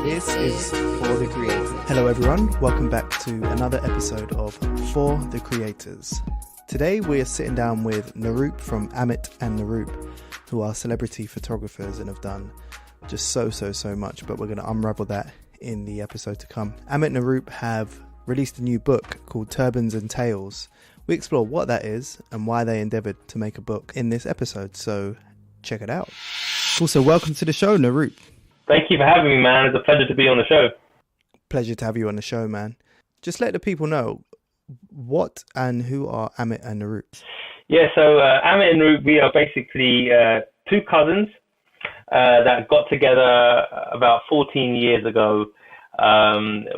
This is For the Creators. Hello everyone, welcome back to another episode of For the Creators. Today we are sitting down with Naroop from Amit and Naroop, who are celebrity photographers and have done just so much, but we're going to unravel that in the episode to come. Amit and Naroop have released a new book called Turbans and Tales. We explore what that is and why they endeavoured to make a book in this episode, so check it out. Also, welcome to the show, Naroop. Thank you for having me, man. It's a pleasure to be on the show. Pleasure to have you on the show, man. Just let the people know what and who are Amit and Naroop. Yeah, so Amit and Naroop, we are basically two cousins that got together about 14 years ago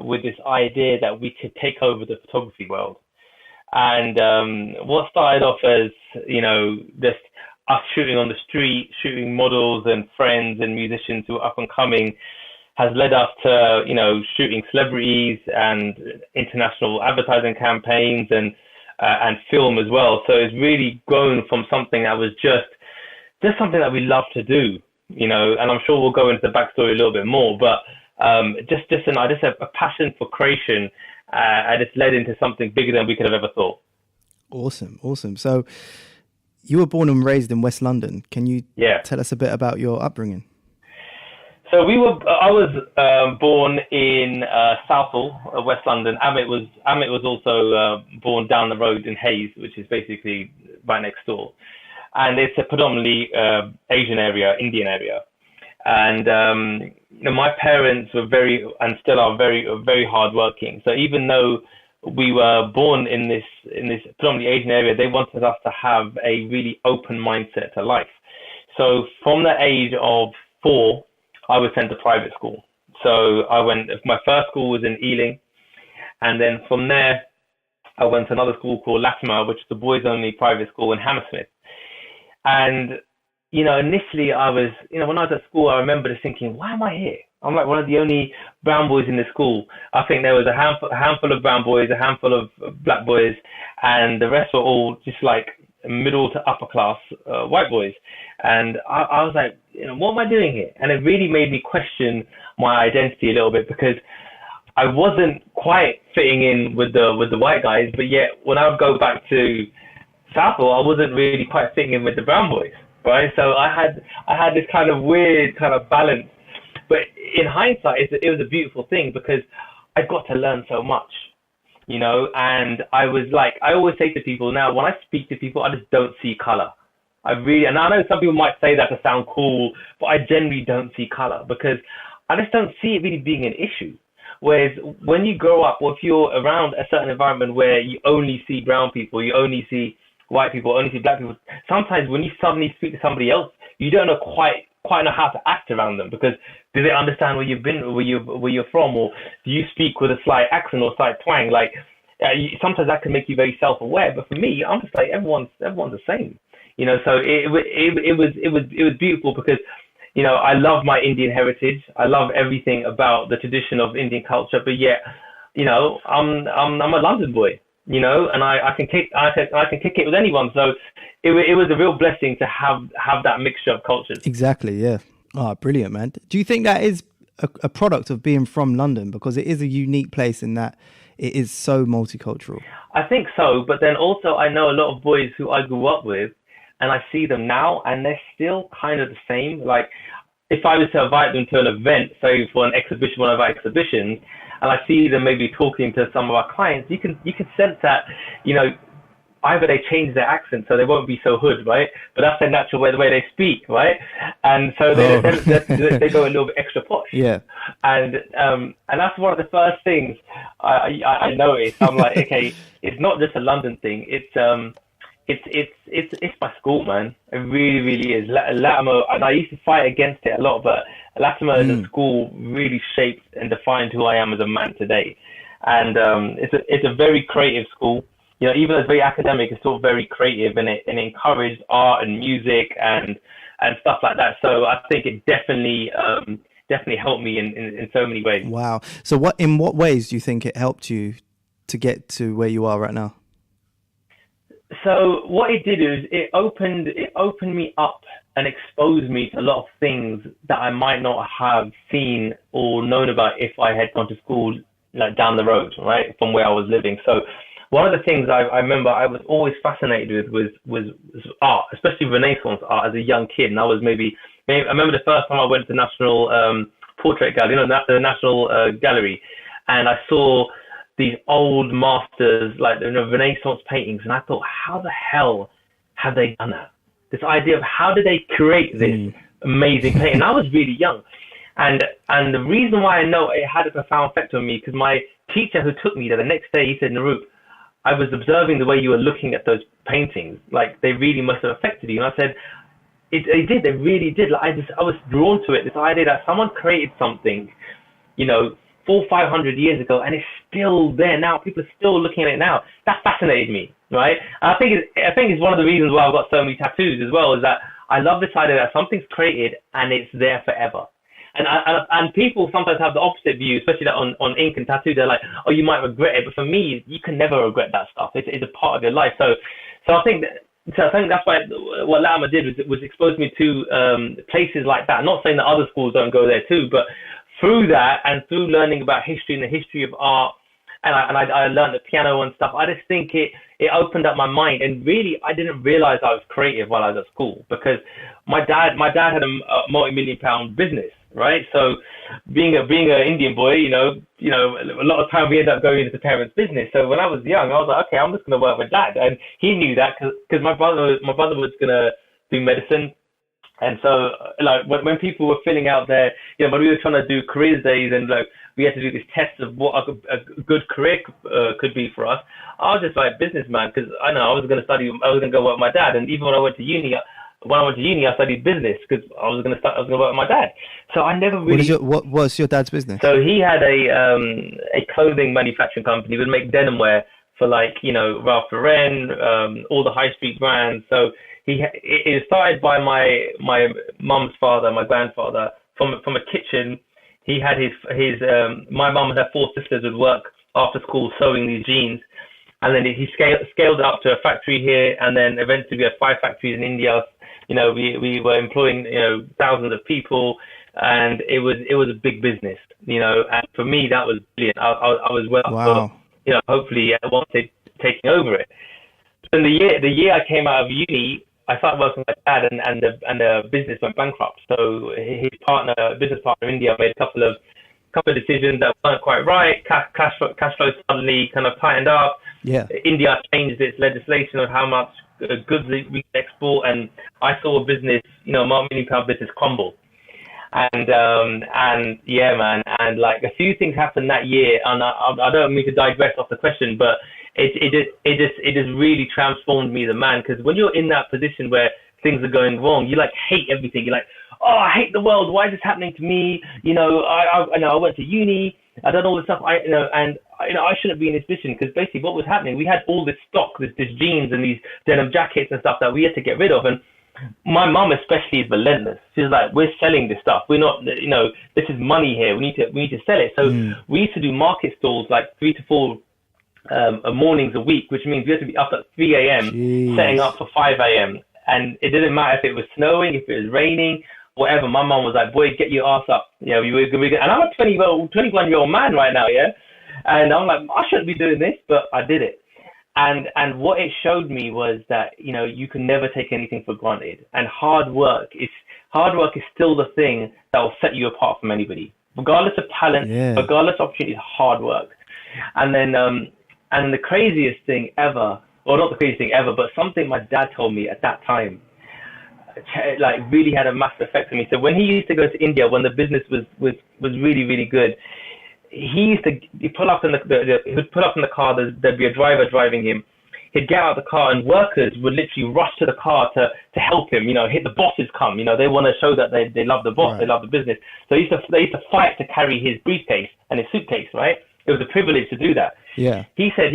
with this idea that we could take over the photography world. And what started off as, just us shooting on the street, shooting models and friends and musicians who are up and coming, has led us to, shooting celebrities and international advertising campaigns and film as well. So it's really grown from something that was just something that we love to do, and I'm sure we'll go into the backstory a little bit more, but just a passion for creation, and it's led into something bigger than we could have ever thought. Awesome. So you were born and raised in West London. Can you tell us a bit about your upbringing? So I was born in Southall, West London. Amit was also born down the road in Hayes, which is basically right next door. And it's a predominantly Asian area, Indian area. And my parents were very, and still are very, very hardworking. So even though we were born in this predominantly Asian area, they wanted us to have a really open mindset to life. So from the age of 4, I was sent to private school. So my first school was in Ealing. And then from there, I went to another school called Latimer, which is the boys only private school in Hammersmith. And initially I was, when I was at school, I remember just thinking, why am I here? I'm like one of the only brown boys in the school. I think there was a handful of brown boys, a handful of black boys, and the rest were all just like middle to upper class white boys. And I was like, what am I doing here? And it really made me question my identity a little bit, because I wasn't quite fitting in with the white guys, but yet when I would go back to Southall, I wasn't really quite fitting in with the brown boys. Right, so I had this kind of weird kind of balance, but in hindsight, it was a beautiful thing because I got to learn so much, and I was like, I always say to people now, when I speak to people, I just don't see color. And I know some people might say that to sound cool, but I generally don't see color because I just don't see it really being an issue. Whereas when you grow up, or if you're around a certain environment where you only see brown people, you only see white people, only see black people, sometimes when you suddenly speak to somebody else, you don't know quite know how to act around them, because do they understand where you've been, where you're from, or do you speak with a slight accent or slight twang? Like sometimes that can make you very self-aware, but for me, I'm just like everyone's the same, So it was beautiful because I love my Indian heritage, I love everything about the tradition of Indian culture, but yet I'm a London boy. And I can kick it with anyone. So it was a real blessing to have that mixture of cultures. Exactly, yeah. Oh, brilliant, man. Do you think that is a product of being from London? Because it is a unique place in that it is so multicultural. I think so. But then also I know a lot of boys who I grew up with, and I see them now, and they're still kind of the same. Like if I was to invite them to an event, say for an exhibition, one of our exhibitions, and I see them maybe talking to some of our clients, you can sense that, either they change their accent so they won't be so hood, right? But that's their natural way, the way they speak, right? And so they go a little bit extra posh. Yeah. And that's one of the first things I noticed. I'm like, okay, it's not just a London thing. It's my school, man. It really, really is. Latimer, and I used to fight against it a lot, but Latimer as a school really shaped and defined who I am as a man today. And it's a very creative school. Even though it's very academic, it's still very creative, and it encouraged art and music and stuff like that. So I think it definitely helped me in so many ways. Wow. So in what ways do you think it helped you to get to where you are right now? So what it did is it opened me up and exposed me to a lot of things that I might not have seen or known about if I had gone to school like down the road, right, from where I was living. So one of the things I remember I was always fascinated with was art, especially Renaissance art as a young kid. And I was maybe I remember the first time I went to the National Portrait Gallery, the National Gallery, and I saw these old masters, like Renaissance paintings, and I thought, how the hell have they done that? This idea of how did they create this amazing painting? And I was really young. And the reason why I know it had a profound effect on me, because my teacher who took me there the next day, he said, Naroop, I was observing the way you were looking at those paintings. Like, they really must have affected you. And I said, they did. They really did. Like, I was drawn to it. This idea that someone created something, 400-500 years ago, and it's still there now. People are still looking at it now. That fascinated me, right? And I think it's one of the reasons why I've got so many tattoos as well, is that I love this idea that something's created and it's there forever. And people sometimes have the opposite view, especially that on ink and tattoo. They're like, oh, you might regret it, but for me, you can never regret that stuff. It's a part of your life. So I think that's why what Lama did was expose me to places like that. I'm not saying that other schools don't go there too, but through that and through learning about history and the history of art, and I learned the piano and stuff, I just think it opened up my mind. And really, I didn't realize I was creative while I was at school, because my dad had a multi-million-pound business, right? So being an Indian boy, a lot of time we end up going into the parents' business. So when I was young, I was like, okay, I'm just going to work with dad. And he knew that because my brother was going to do medicine. And so, like, when people were filling out their, when we were trying to do careers days, and like we had to do this test of what a good career could be for us, I was just like businessman, because I know I was going to go work with my dad. And even when I went to uni, I studied business because I was going to work with my dad. So I never really. What was your dad's business? So he had a clothing manufacturing company. He would make denim wear for Ralph Lauren, all the high street brands. So it started by my mum's father, my grandfather, from a kitchen. He had my mum and her 4 sisters would work after school sewing these jeans, and then he scaled up to a factory here, and then eventually we had 5 factories in India. We were employing thousands of people, and it was a big business. And for me that was brilliant. I was well. Wow. So, hopefully once they taking over it. So the year I came out of uni, I started working with my dad, and the business went bankrupt. So his business partner in India, made a couple of decisions that weren't quite right. Cash flow suddenly kind of tightened up. Yeah. India changed its legislation of how much goods we can export, and I saw a business, multi-million-pound business crumble. And yeah, man, and like a few things happened that year, and I don't mean to digress off the question, but it just really transformed me as a man, because when you're in that position where things are going wrong, you like hate everything. You're like, oh, I hate the world. Why is this happening to me? I went to uni. I done all this stuff. I shouldn't be in this position, because basically what was happening, we had all this stock, this jeans and these denim jackets and stuff that we had to get rid of. And my mum especially is relentless. She's like, we're selling this stuff. We're not, this is money here. We need to sell it. So we used to do market stalls like 3 to 4 mornings a week, which means we had to be up at 3 a.m. setting up for 5 a.m. And it didn't matter if it was snowing, if it was raining, whatever. My mum was like, boy, get your ass up. And I'm a 21-year-old man right now, yeah? And I'm like, I shouldn't be doing this, but I did it. And what it showed me was that, you can never take anything for granted. And hard work is still the thing that will set you apart from anybody. Regardless of talent, regardless of opportunity, hard work. And then, and the craziest thing ever, or not the craziest thing ever, but something my dad told me at that time, like really had a massive effect on me. So when he used to go to India, when the business was really, really good, he'd pull up in the car. There'd be a driver driving him. He'd get out of the car, and workers would literally rush to the car to help him. Hit the bosses come. They want to show that they love the boss, right. They love the business. So they used to fight to carry his briefcase and his suitcase. Right, it was a privilege to do that. Yeah. He said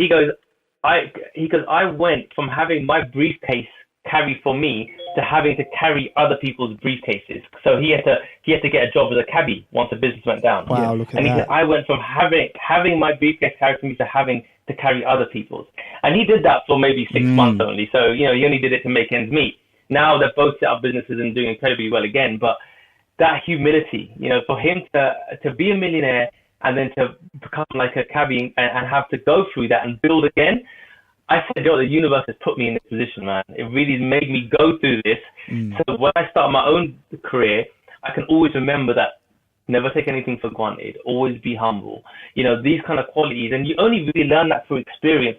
I went from having my briefcase carry for me to having to carry other people's briefcases. So he had to get a job as a cabbie once the business went down. Wow, look at and he that. said I went from having my briefcase carried for me to having to carry other people's. And he did that for maybe 6 months only. So, he only did it to make ends meet. Now they've both set up businesses and doing incredibly well again. But that humility, for him to be a millionaire and then to become like a cabbie and have to go through that and build again. I said, the universe has put me in this position, man. It really made me go through this. So when I start my own career, I can always remember that never take anything for granted, always be humble. These kind of qualities, and you only really learn that through experience.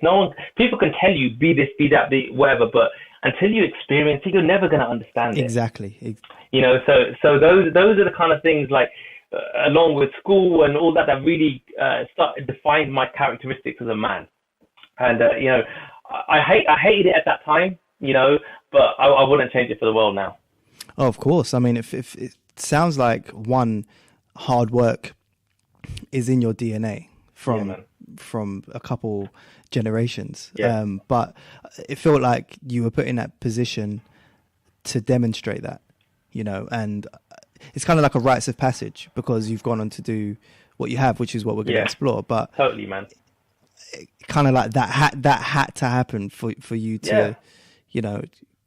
People can tell you, be this, be that, be whatever, but until you experience it, you're never going to understand it. Exactly. So those are the kind of things, like, along with school and all that really started to define my characteristics as a man. And I hated it at that time, but I wouldn't change it for the world now. Oh, of course. I mean, if it sounds like hard work is in your DNA from a couple generations. Yeah. But it felt like you were put in that position to demonstrate that, and it's kind of like a rites of passage because you've gone on to do what you have, which is what we're going to explore. But totally, man. Kind of like that had to happen for you to,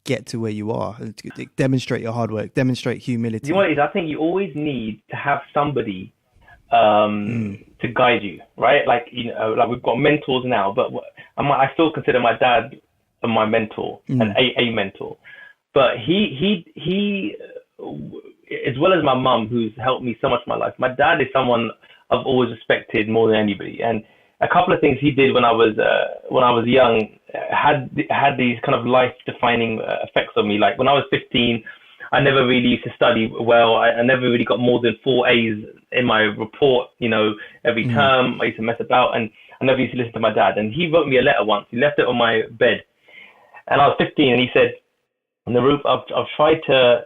get to where you are and to demonstrate your hard work, demonstrate humility. You know what it is? I think you always need to have somebody to guide you, right? Like, like we've got mentors now, but I still consider my dad my mentor and a mentor. But he, as well as my mum, who's helped me so much in my life, my dad is someone I've always respected more than anybody. And a couple of things he did when I was young had these kind of life-defining effects on me. Like when I was 15, I never really used to study well. I never really got more than 4 A's in my report, every term. I used to mess about, and I never used to listen to my dad. And he wrote me a letter once. He left it on my bed. And I was 15, and he said, Naroop, I've tried to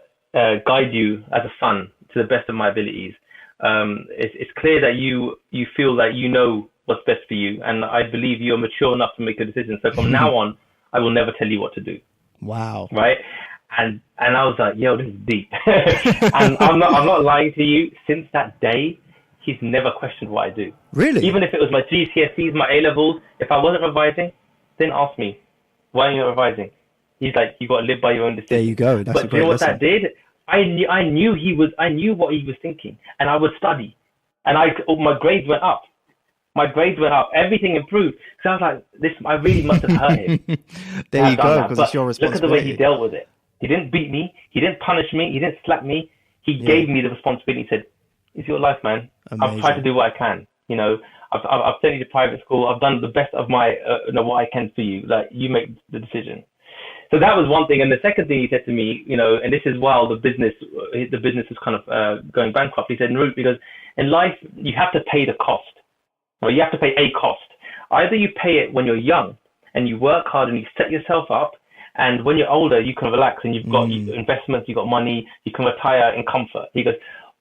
guide you as a son to the best of my abilities. It's clear that you feel that you know what's best for you, and I believe you're mature enough to make a decision. So from now on, I will never tell you what to do. Wow. Right? And I was like, yo, this is deep. And I'm not lying to you. Since that day, he's never questioned what I do. Really? Even if it was my GCSEs, my A-levels, if I wasn't revising, then ask me, why are you not revising? He's like, you got to live by your own decision. There you go. That's but a great you know what lesson. that did? I knew what he was thinking, and I would study, and my grades went up. Everything improved. So I was like, I really must have hurt him. There you go, because it's your responsibility. Look at the way he dealt with it. He didn't beat me. He didn't punish me. He didn't slap me. He gave me the responsibility. He said, it's your life, man. Amazing. I've tried to do what I can. I've sent you to private school. I've done the best of my, what I can for you. Like, you make the decision. So that was one thing. And the second thing he said to me, and this is while the business is kind of going bankrupt. He said, Naroop, because in life, you have to pay the cost. Or you have to pay a cost. Either you pay it when you're young and you work hard and you set yourself up, and when you're older, you can relax and you've got investments, you've got money, you can retire in comfort. He goes,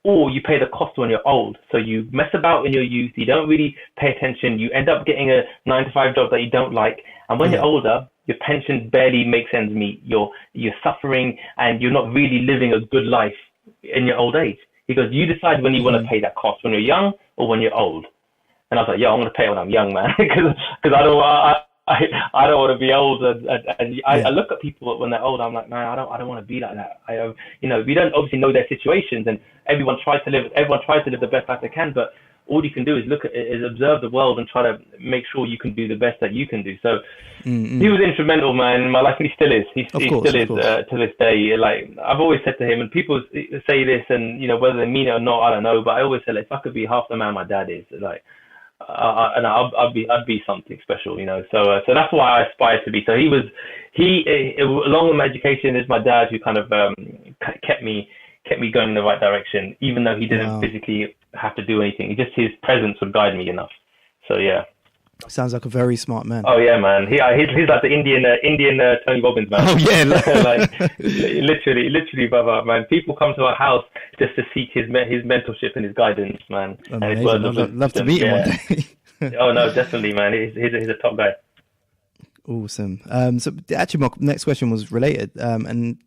or you pay the cost when you're old. So you mess about in your youth, you don't really pay attention, you end up getting a 9-to-5 job that you don't like, and when you're older, your pension barely makes ends meet. You're suffering and you're not really living a good life in your old age. He goes, you decide when you want to pay that cost, when you're young or when you're old. And I was like, I'm going to pay it when I'm young, man, because I don't want to be old. And I look at people when they're old. I'm like, man, I don't want to be like that. We don't obviously know their situations, and everyone tries to live the best life they can. But all you can do is observe the world and try to make sure you can do the best that you can do. So he was instrumental, man, in my life, and he still is. He still is to this day. Like, I've always said to him, and people say this, and whether they mean it or not, I don't know. But I always say, like, if I could be half the man my dad is, like. And I'd be something special, So that's why I aspired to be. So along with my education, is my dad who kind of kept me going in the right direction, even though he didn't physically have to do anything. Just his presence would guide me enough. So yeah. Sounds like a very smart man. Oh yeah, man. He's like the Indian Tony Robbins, man. Oh yeah, like literally, brother, man. People come to our house just to seek his mentorship and his guidance, man. Amazing. I'd love to meet him one day. Oh no, definitely, man. He's a top guy. Awesome. So actually, my next question was related, and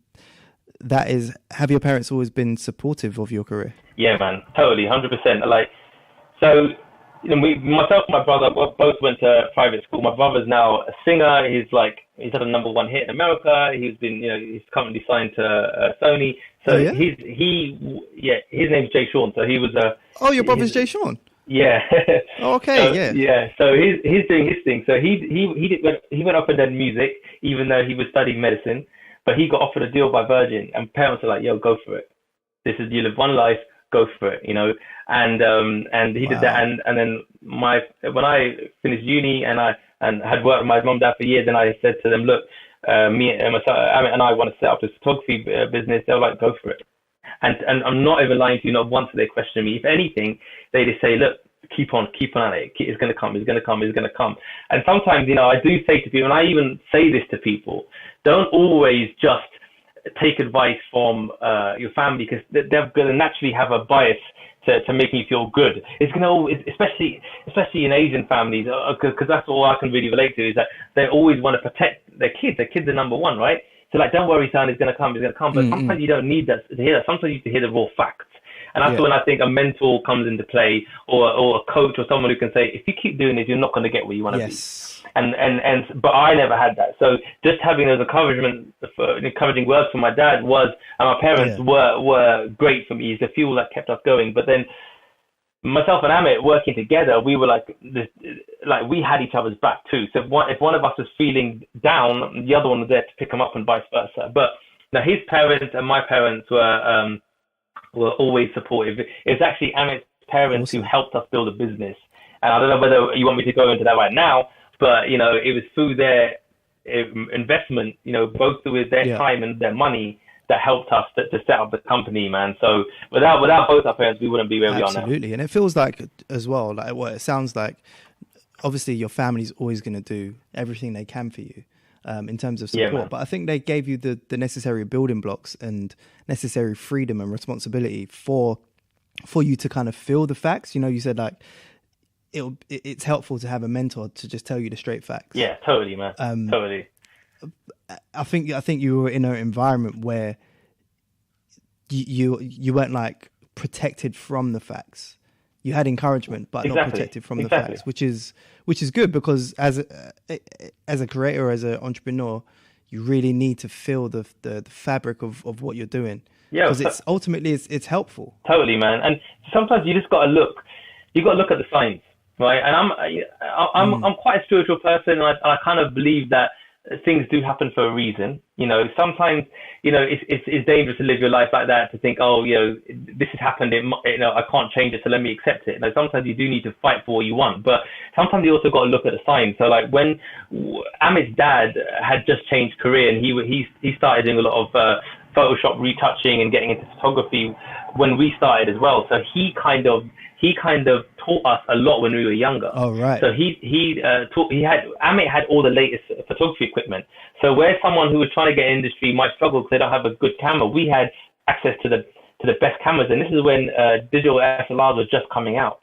that is, have your parents always been supportive of your career? Yeah, man. Totally, 100%. Like, so. myself and my brother both went to private school. My brother's now a singer. He's had a #1 hit in America. He's currently signed to Sony. So his name's Jay Sean. So he was your brother's Jay Sean. Yeah. Okay. So, yeah. So he's doing his thing. So he went up and did music, even though he was studying medicine. But he got offered a deal by Virgin, and parents are like, "Yo, go for it. You live one life, go for it." And he did that. And then when I finished uni and had worked with my mom and dad for years, and I said to them, "Look, me and myself, Amit and I want to set up this photography business." They were like, "Go for it." And I'm not even lying to you. Not once did they question me. If anything, they just say, "Look, keep on at it. It's going to come. It's going to come. It's going to come." And sometimes, I do say to people, and I even say this to people, don't always just take advice from your family, because they're going to naturally have a bias to making you feel good. It's going to, especially in Asian families, because that's all I can really relate to, is that they always want to protect their kids. Their kids are #1, right? So like, don't worry, son, it's going to come. It's going to come. But sometimes you don't need that to hear that. Sometimes you need to hear the raw facts. And that's when I think a mentor comes into play, or a coach, or someone who can say, if you keep doing this, you're not going to get where you want to be. But I never had that. So just having those encouraging words from my dad and my parents were great for me. It's the fuel that kept us going. But then myself and Amit working together, we were we had each other's back too. So if one of us was feeling down, the other one was there to pick him up, and vice versa. But now his parents and my parents were always supportive. It's actually Amit's parents who helped us build a business. And I don't know whether you want me to go into that right now, but it was through their investment, both with their time and their money, that helped us to set up the company, man. So without both our parents, we wouldn't be where we are now. Absolutely. And it feels like as well, like what it sounds like, obviously your family's always going to do everything they can for you in terms of support. But I think they gave you the necessary building blocks and necessary freedom and responsibility for you to kind of feel the facts. You said like, it's helpful to have a mentor to just tell you the straight facts. Yeah, totally, man. Totally. I think you were in an environment where you weren't like protected from the facts. You had encouragement, but not protected from the facts, which is good, because as a creator, as an entrepreneur, you really need to feel the fabric of what you're doing. Yeah, because it's ultimately it's helpful. Totally, man. And sometimes you just got to look. You got to look at the signs, right? And I'm quite a spiritual person, and I kind of believe that things do happen for a reason. Sometimes, it's dangerous to live your life like that, to think, this has happened. I can't change it, so let me accept it. Sometimes you do need to fight for what you want, but sometimes you also got to look at the signs. So like when Amit's dad had just changed career, and he started doing a lot of Photoshop retouching and getting into photography when we started as well. So he kind of taught us a lot when we were younger. Oh, right. So Amit had all the latest photography equipment. So where someone who was trying to get in industry might struggle because they don't have a good camera, we had access to the best cameras. And this is when digital SLRs were just coming out.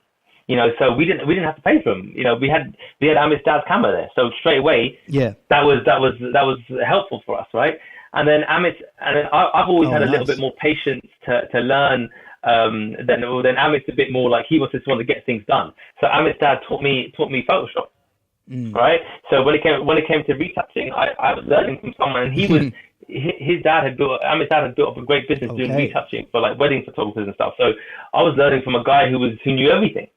So we didn't have to pay for them. We had Amit's dad's camera there. So straight away, that was helpful for us, right? And then I've always had a little bit more patience to learn. Then Amit's a bit more like, he just wanted to get things done. So Amit's dad taught me Photoshop, right? So when it came to retouching, I was learning from someone, and Amit's dad had built up a great business doing retouching for like wedding photographers and stuff. So I was learning from a guy who knew everything.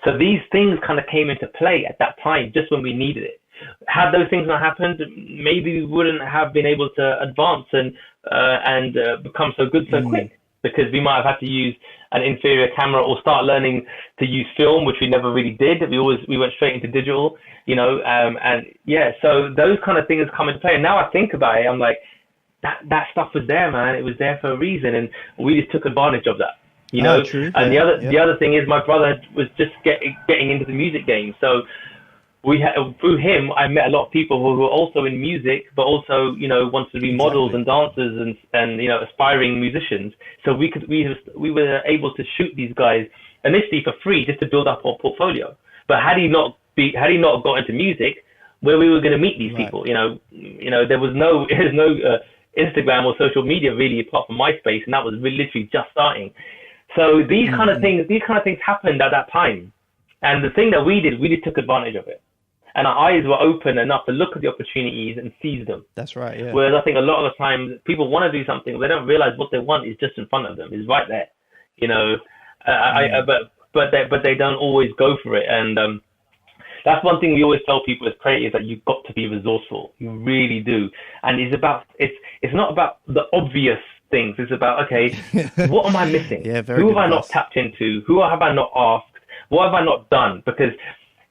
So these things kind of came into play at that time, just when we needed it. Had those things not happened, maybe we wouldn't have been able to advance and become so good so quick, because we might have had to use an inferior camera or start learning to use film, which we never really did. We went straight into digital, so those kind of things come into play. And now I think about it, I'm like, that stuff was there, man. It was there for a reason, and we just took advantage of that. True. And the other thing is, my brother was just getting into the music game, so through him, I met a lot of people who were also in music, but also, wanted to be models and dancers and aspiring musicians. So we were able to shoot these guys initially for free, just to build up our portfolio. But had he not got into music, where we were going to meet these people, there was no Instagram or social media really, apart from MySpace, and that was literally just starting. So these kind of things happened at that time. And the thing that we did, we took advantage of it. And our eyes were open enough to look at the opportunities and seize them. That's right, yeah. Whereas I think a lot of the times people want to do something, they don't realize what they want is just in front of them, is right there. You know, but they don't always go for it. And that's one thing we always tell people as creators, that you've got to be resourceful. You really do. And it's not about the obvious things. It's about, okay, what am I missing? Who have I not tapped into? Who have I not asked? What have I not done? Because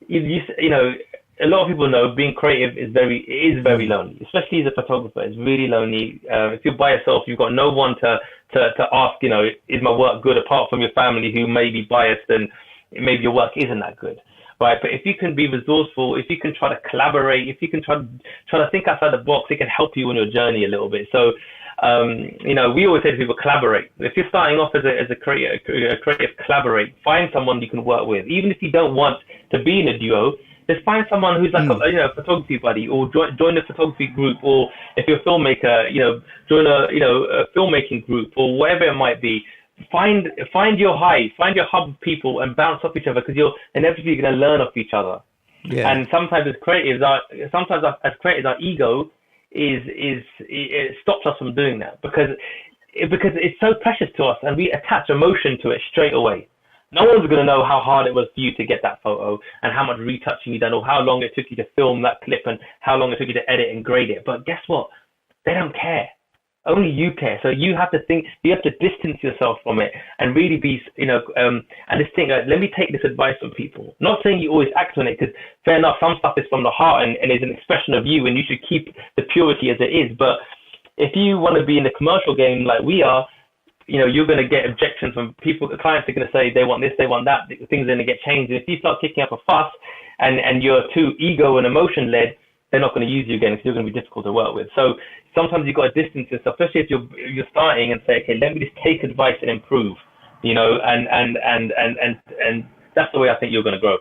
you know, a lot of people know being creative is very lonely, especially as a photographer. It's really lonely. If you're by yourself, you've got no one to ask, you know, is my work good, apart from your family, who may be biased and maybe your work isn't that good, right? But if you can be resourceful, if you can try to collaborate, if you can try to think outside the box, it can help you on your journey a little bit. So, you know, we always say to people, collaborate. If you're starting off as a creative, collaborate. Find someone you can work with, even if you don't want to be in a duo. Just find someone who's like a photography buddy, or join a photography group, or if you're a filmmaker, you know, join a filmmaking group, or whatever it might be. Find your hive, find your hub of people, and bounce off each other, because you're inevitably going to learn off each other. Yeah. And sometimes as creatives, our ego it stops us from doing that, because it's so precious to us, and we attach emotion to it straight away. No one's going to know how hard it was for you to get that photo, and how much retouching you done, or how long it took you to film that clip, and how long it took you to edit and grade it. But guess what? They don't care. Only you care. So you have to distance yourself from it, and really be, you know, and just think, let me take this advice from people. Not saying you always act on it, because fair enough, some stuff is from the heart and is an expression of you, and you should keep the purity as it is. But if you want to be in the commercial game like we are, you know, you're going to get objections from people. The clients are going to say they want this, they want that. Things are going to get changed. And if you start kicking up a fuss and you're too ego and emotion led, they're not going to use you again, because you're going to be difficult to work with. So sometimes you've got to distance yourself, especially if you're starting, and say, okay, let me just take advice and improve. You know, and that's the way I think you're going to grow.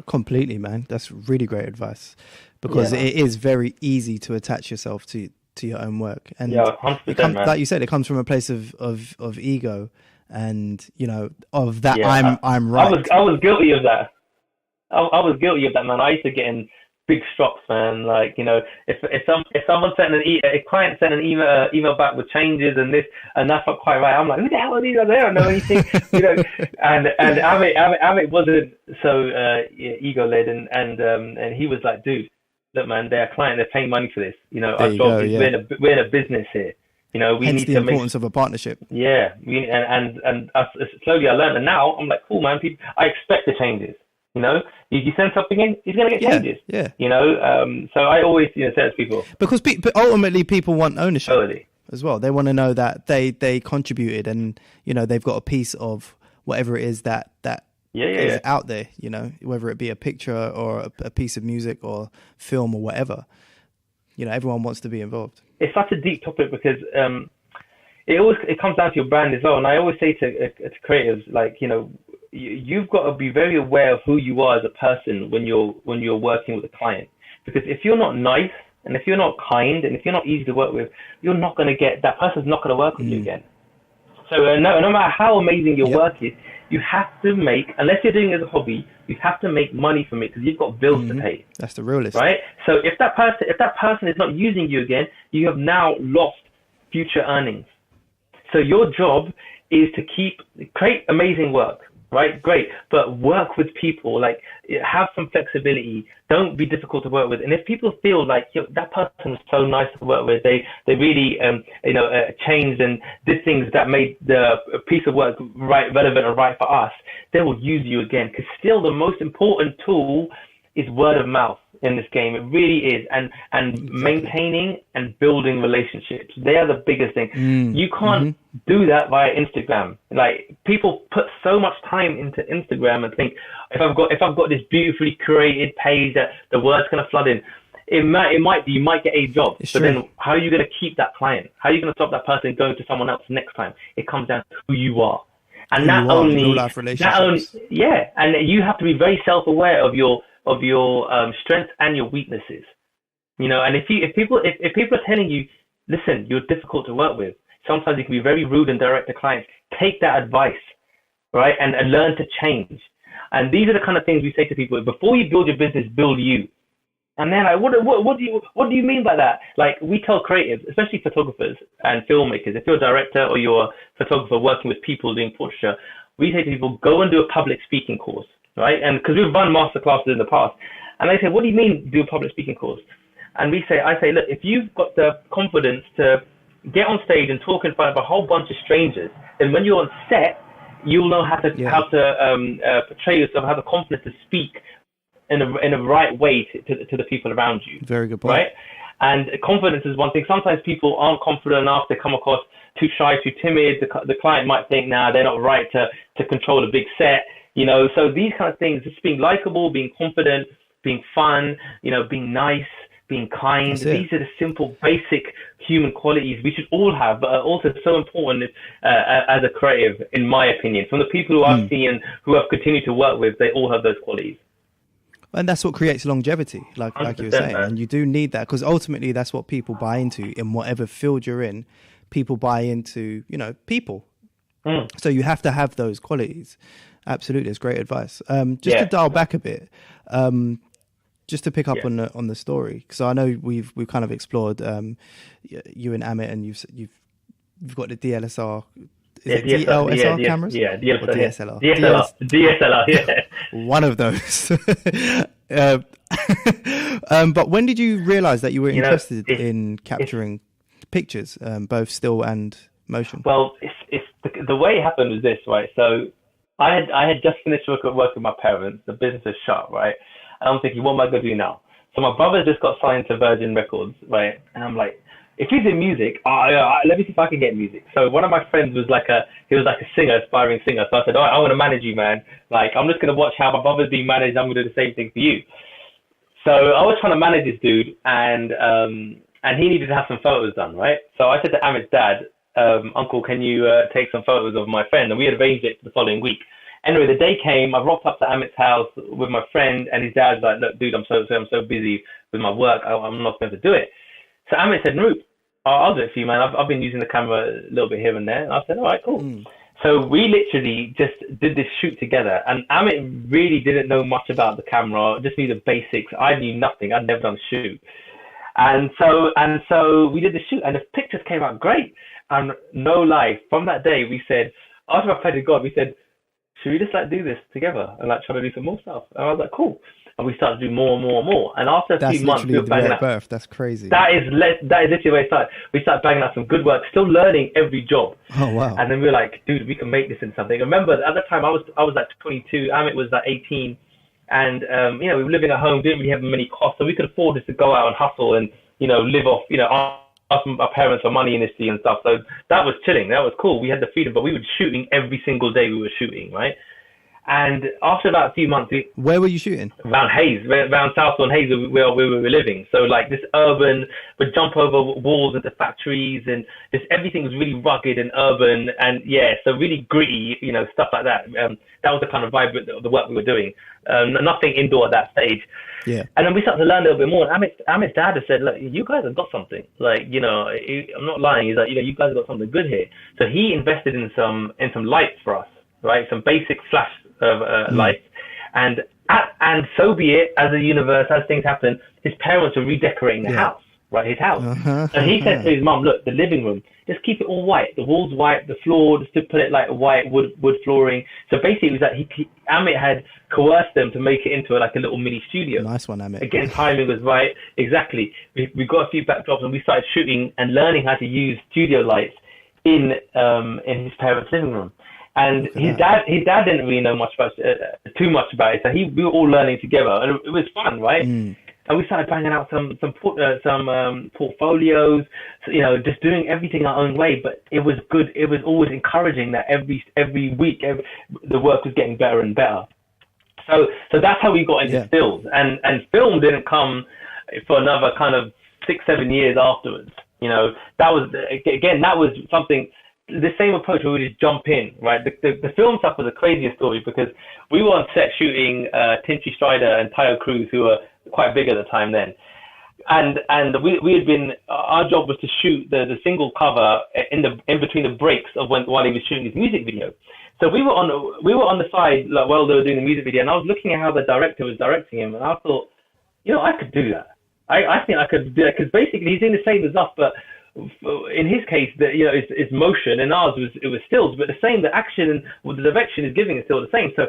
Completely, man. That's really great advice, because it is very easy to attach yourself to your own work, and 100%, like you said, it comes from a place of ego, and you know, of that I'm right. I was guilty of that. I was guilty of that, man. I used to get in big strokes, man. Like, you know, if someone sent a client sent an email back with changes and this and that's not quite right, I'm like, who the hell are these? I don't know anything, you know. And Amit wasn't so ego led, and he was like, dude, look, man, they're a client, they're paying money for this. You know, our job is we're in a business here. You know, we need the importance of a partnership. Yeah, and slowly I learned, and now I'm like, cool, man. I expect the changes. You know, you send something in, he's going to get changes. Yeah. You know, so I always say to people, because ultimately people want ownership as well. They want to know that they contributed, and you know, they've got a piece of whatever it is that is out there. You know, whether it be a picture or a piece of music or film or whatever. You know, everyone wants to be involved. It's such a deep topic, because it comes down to your brand as well. And I always say to creatives, like, you know, you've got to be very aware of who you are as a person when you're working with a client. Because if you're not nice, and if you're not kind, and if you're not easy to work with, you're not going to get, that person's not going to work with you again. So no matter how amazing your work is, you have to make, unless you're doing it as a hobby, you have to make money from it, because you've got bills to pay. That's the realist, right? So if that person is not using you again, you have now lost future earnings. So your job is to create amazing work. Right, great, but work with people, like, have some flexibility. Don't be difficult to work with. And if people feel like, that person was so nice to work with, they really changed and did things that made the piece of work relevant and right for us, they will use you again. Because still, the most important tool is word of mouth in this game. It really is. And maintaining and building relationships, they are the biggest thing. You can't do that via Instagram. Like, people put so much time into Instagram and think, if I've got this beautifully curated page that the word's going to flood in, you might get a job. It's but true. Then how are you going to keep that client? How are you going to stop that person going to someone else next time? It comes down to who you are. And real life relationships. And you have to be very self-aware of your strengths and your weaknesses. You know, and if people are telling you, listen, you're difficult to work with, sometimes you can be very rude and direct to clients. Take that advice, right, and learn to change. And these are the kind of things we say to people: before you build your business, build you. And they're like, what do you mean by that? Like, we tell creatives, especially photographers and filmmakers, if you're a director or you're a photographer working with people doing portraiture, we say to people, go and do a public speaking course, right? And because we've run master classes in the past, and they say, what do you mean do a public speaking course? And I say, look, if you've got the confidence to get on stage and talk in front of a whole bunch of strangers, then when you're on set, you'll know how to portray yourself, have the confidence to speak in a right way to the people around you. Very good point. Right? And confidence is one thing. Sometimes people aren't confident enough. They come across too shy, too timid. The client might think, they're not right to control a big set. So these kind of things, just being likable, being confident, being fun, being nice, being kind. These are the simple, basic human qualities we should all have, but are also so important as a creative, in my opinion. From the people who I've seen and who I've continued to work with, they all have those qualities. And that's what creates longevity, like you were saying. Man. And you do need that, because ultimately that's what people buy into in whatever field you're in. People buy into, people. So you have to have those qualities. Absolutely. It's great advice. Just to dial back a bit, just to pick up on the story, because I know we've kind of explored you and Amit, and you've got the DLSR. DLSR cameras? Yeah, DLSR. Or DSLR? DSLR, yeah. One of those. But when did you realize that you were interested in capturing pictures, both still and motion? Well, it's the way it happened was this, right? So I had just finished work with my parents. The business is shut, right? And I'm thinking, what am I going to do now? So my brother just got signed to Virgin Records, right? And I'm like, if he's in music, let me see if I can get music. So one of my friends was like a singer, aspiring singer. So I said, I want to manage you, man. Like, I'm just going to watch how my brother's being managed. I'm going to do the same thing for you. So I was trying to manage this dude, and he needed to have some photos done, right? So I said to Amit's dad, Uncle, can you take some photos of my friend? And we had arranged it for the following week. Anyway, the day came. I rocked up to Amit's house with my friend, and his dad's like, look, dude, I'm so busy with my work. I'm not going to do it. So Amit said, Naroop, I'll do it for you, man. I've been using the camera a little bit here and there. And I said, all right, cool. So we literally just did this shoot together. And Amit really didn't know much about the camera, just knew the basics. I knew nothing. I'd never done a shoot. And so we did the shoot, and the pictures came out great. And no lie, from that day, we said, after I prayed to God, we said, should we just do this together and try to do some more stuff? And I was like, cool. And we started to do more and more and more. And after a few months, we were banging out. Birth. That's crazy. That is literally where it started. We started banging out some good work, still learning every job. Oh, wow. And then we were like, dude, we can make this into something. Remember, at that time, I was like 22, Amit was like 18. And, we were living at home, didn't really have many costs. So we could afford just to go out and hustle and, live off, ask our parents for money in this and stuff. So that was chilling. That was cool. We had the freedom, but we were shooting every single day we were shooting, right? And after about a few months, where were you shooting? Around Hayes, around Southall and Hayes, where we were living. So this urban, we'd jump over walls into factories, and just everything was really rugged and urban, and so really gritty, stuff like that. That was the kind of vibe of the work we were doing. Nothing indoor at that stage. Yeah. And then we started to learn a little bit more. And Amit's dad has said, look, you guys have got something. I'm not lying. He's like, you guys have got something good here. So he invested in some lights for us, right? Some basic flash lights. And so be it, as a universe, as things happen, his parents were redecorating the house, right? His house. And he said to his mum, look, the living room, just keep it all white. The walls white, the floor, just to put it like white wood flooring. So basically it was like Amit had coerced them to make it into a little mini studio. Nice one, Amit. Again, timing was right. Exactly. We got a few backdrops, and we started shooting and learning how to use studio lights in his parents' living room. And his dad didn't really know too much about it. So we were all learning together, and it was fun, right? And we started banging out some portfolios, just doing everything our own way. But it was good. It was always encouraging that every week the work was getting better and better. So that's how we got into stills. And film didn't come for another kind of 6-7 years afterwards. That was something. The same approach where we just jump in, right? The film stuff was a crazier story because we were on set shooting Tinchy Strider and Tayo Cruz, who were quite big at the time then. And we had been, our job was to shoot the single cover in between the breaks of while he was shooting his music video. So we were on the side like while they were doing the music video, and I was looking at how the director was directing him, and I thought, I could do that. I think I could do that because basically he's doing the same as us, but in his case, it's motion, and ours was stills, but the same. The action and the direction is giving is still the same. So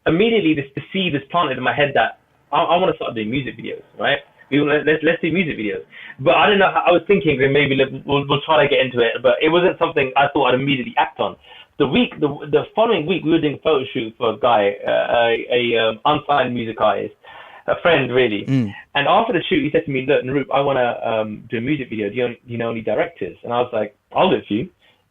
immediately, the seed is planted in my head that I want to start doing music videos, right? Let's do music videos. But I don't know. I was thinking maybe we'll try to get into it, but it wasn't something I thought I'd immediately act on. The following week, we were doing a photo shoot for a guy, a unsigned music artist, a friend really. And after the shoot, he said to me, "Look, Naroop, I want to do a music video. Do you know any directors?" And I was like, "I'll do it for you."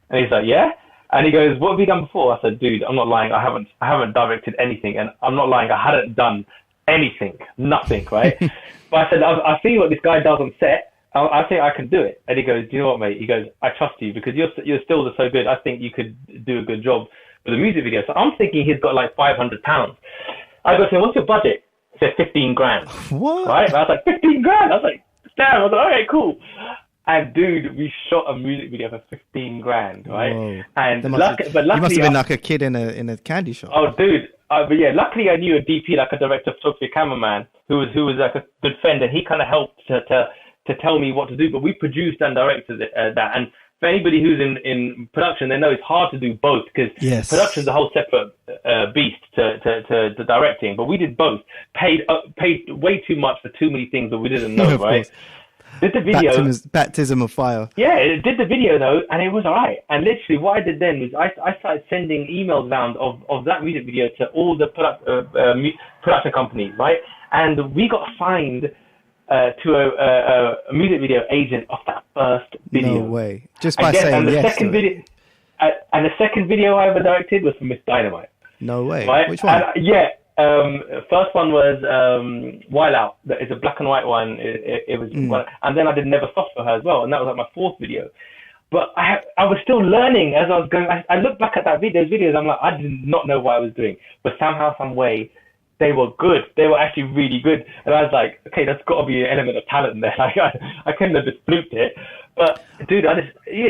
And he's like, "Yeah." And he goes, "What have you done before?" I said, "Dude, I'm not lying. I haven't directed anything, and I'm not lying. I hadn't done anything, nothing, right?" But I said, I see what this guy does on set. I think I can do it. And he goes, "Do you know what, mate?" He goes, "I trust you because your stills are so good. I think you could do a good job with a music video." So I'm thinking he's got like £500. I go to him, "What's your budget?" He said 15 grand. What? Right? And I was like, 15 grand? I was like, damn. I was like, okay, cool. And dude, we shot a music video for 15 grand, right? Whoa. And luckily, you must have been like a kid in a candy shop. Oh, dude. But yeah, luckily I knew a DP, like a director of photography, cameraman, who was like a good friend, and he kind of helped to tell me what to do. But we produced and directed that. And for anybody who's in production, they know it's hard to do both because production's a whole separate beast to directing. But we did both. Paid way too much for too many things that we didn't know, right? Did the video baptism of fire. Yeah, it did the video though, and it was alright. And literally, what I did then was I started sending emails around of that music video to all the production companies, right? And we got signed to a music video agent off that first video. No way! Just by saying yes. And the second video I ever directed was for Miss Dynamite. No way! Right? Which one? First one was While Out. It's a black and white one. It was, and then I did Never Soft for her as well, and that was like my fourth video. But I was still learning as I was going. I look back at those videos. I'm like, I did not know what I was doing, but somehow, some way, they were good. They were actually really good, and I was like, okay, that's got to be an element of talent there. Like I couldn't have just fluked it. But dude, I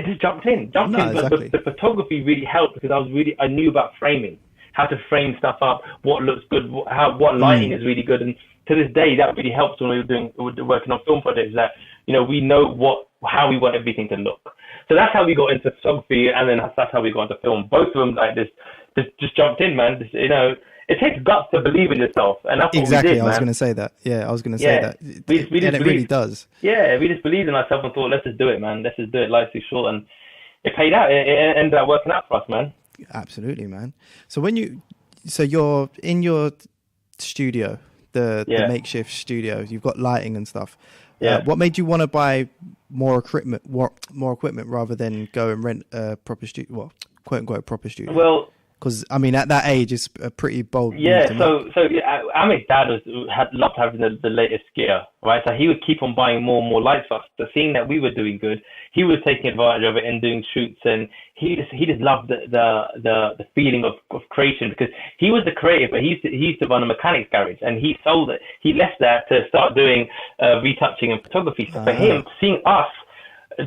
just jumped in. Exactly. But the photography really helped because I knew about framing. How to frame stuff up, what looks good, what lighting is really good, and to this day that really helps when we're working on film projects. That we know how we want everything to look. So that's how we got into photography, and then that's how we got into film. Both of them like this, just jumped in, man. It takes guts to believe in yourself, and that's what we did, I was going to say that. Yeah, I was going to say that. It really does. Yeah, we just believed in ourselves and thought, let's just do it, man. Let's just do it. Life's too short, and it paid out. It ended up working out for us, man. Absolutely, man. So you're in your studio, the makeshift studio. You've got lighting and stuff. Yeah. What made you want to buy more equipment rather than go and rent a proper studio? Well, quote unquote proper studio. Well, because I mean, at that age, it's a pretty bold. Yeah. Amit's dad loved having the latest gear, right? So he would keep on buying more and more lights for us. So seeing that we were doing good, he was taking advantage of it and doing shoots, and he just loved the feeling of creation because he was the creative, but he used to run a mechanics garage, and he sold it. He left that to start doing retouching and photography. So for him, seeing us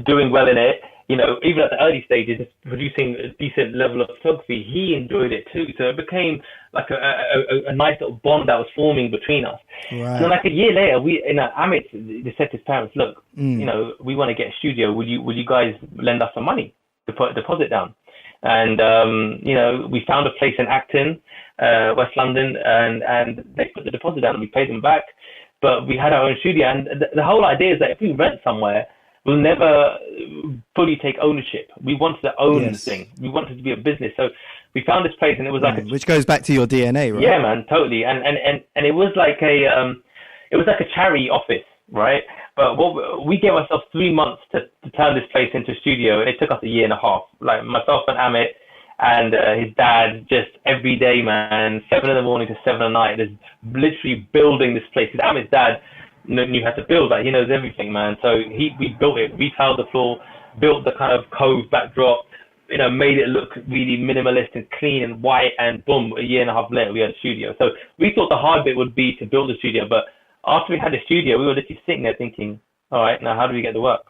doing well in it, even at the early stages, producing a decent level of photography, he enjoyed it too. So it became like a nice little bond that was forming between us. Right. So like a year later, Amit said to his parents, "Look, we want to get a studio. Will you guys lend us some money to put a deposit down?" And we found a place in Acton, West London, and they put the deposit down, and we paid them back. But we had our own studio, and the whole idea is that if we rent somewhere, we'll never fully take ownership. We wanted to own the thing. We wanted to be a business. So we found this place, and it was like which goes back to your DNA, right? Yeah, man, totally. And it was like a charity office, right? But we gave ourselves 3 months to turn this place into a studio, and it took us a year and a half. Like myself and Amit and his dad, just every day, man, 7 a.m. to 7 p.m, just literally building this place. Because Amit's dad knew how to build that. He knows everything, man. So we built it. We tiled the floor, built the kind of cove backdrop, made it look really minimalist and clean and white, and boom, a year and a half later we had a studio. So we thought the hard bit would be to build a studio, but after we had a studio, we were literally sitting there thinking, all right, now how do we get the work?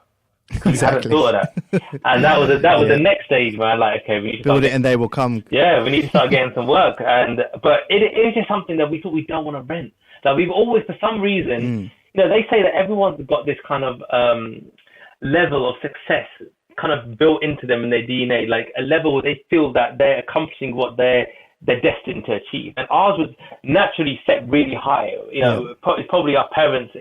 because we hadn't thought of that. And that was the next stage, man. Like, okay, we need to build it and they will come. Yeah, we need to start getting some work. But it is just something that we thought we don't want to rent. Like, we've always, for some reason, they say that everyone's got this kind of level of success kind of built into them in their DNA, like a level where they feel that they're accomplishing what they're destined to achieve. And ours was naturally set really high. It's probably our parents,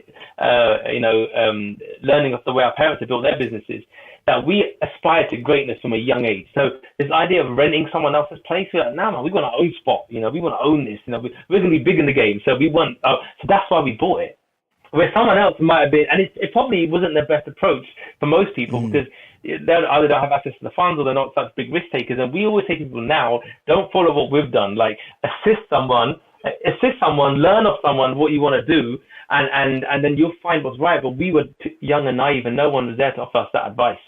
learning of the way our parents have built their businesses, that we aspire to greatness from a young age. So this idea of renting someone else's place, we're like, no, man, we want our own spot. We want to own this. We're going to be big in the game. So we want. So that's why we bought it. Where someone else might have been, and it probably wasn't the best approach for most people, because they either don't have access to the funds or they're not such big risk takers. And we always say to people now, don't follow what we've done. Like, assist someone, learn of someone what you want to do, and then you'll find what's right. But we were young and naive, and no one was there to offer us that advice.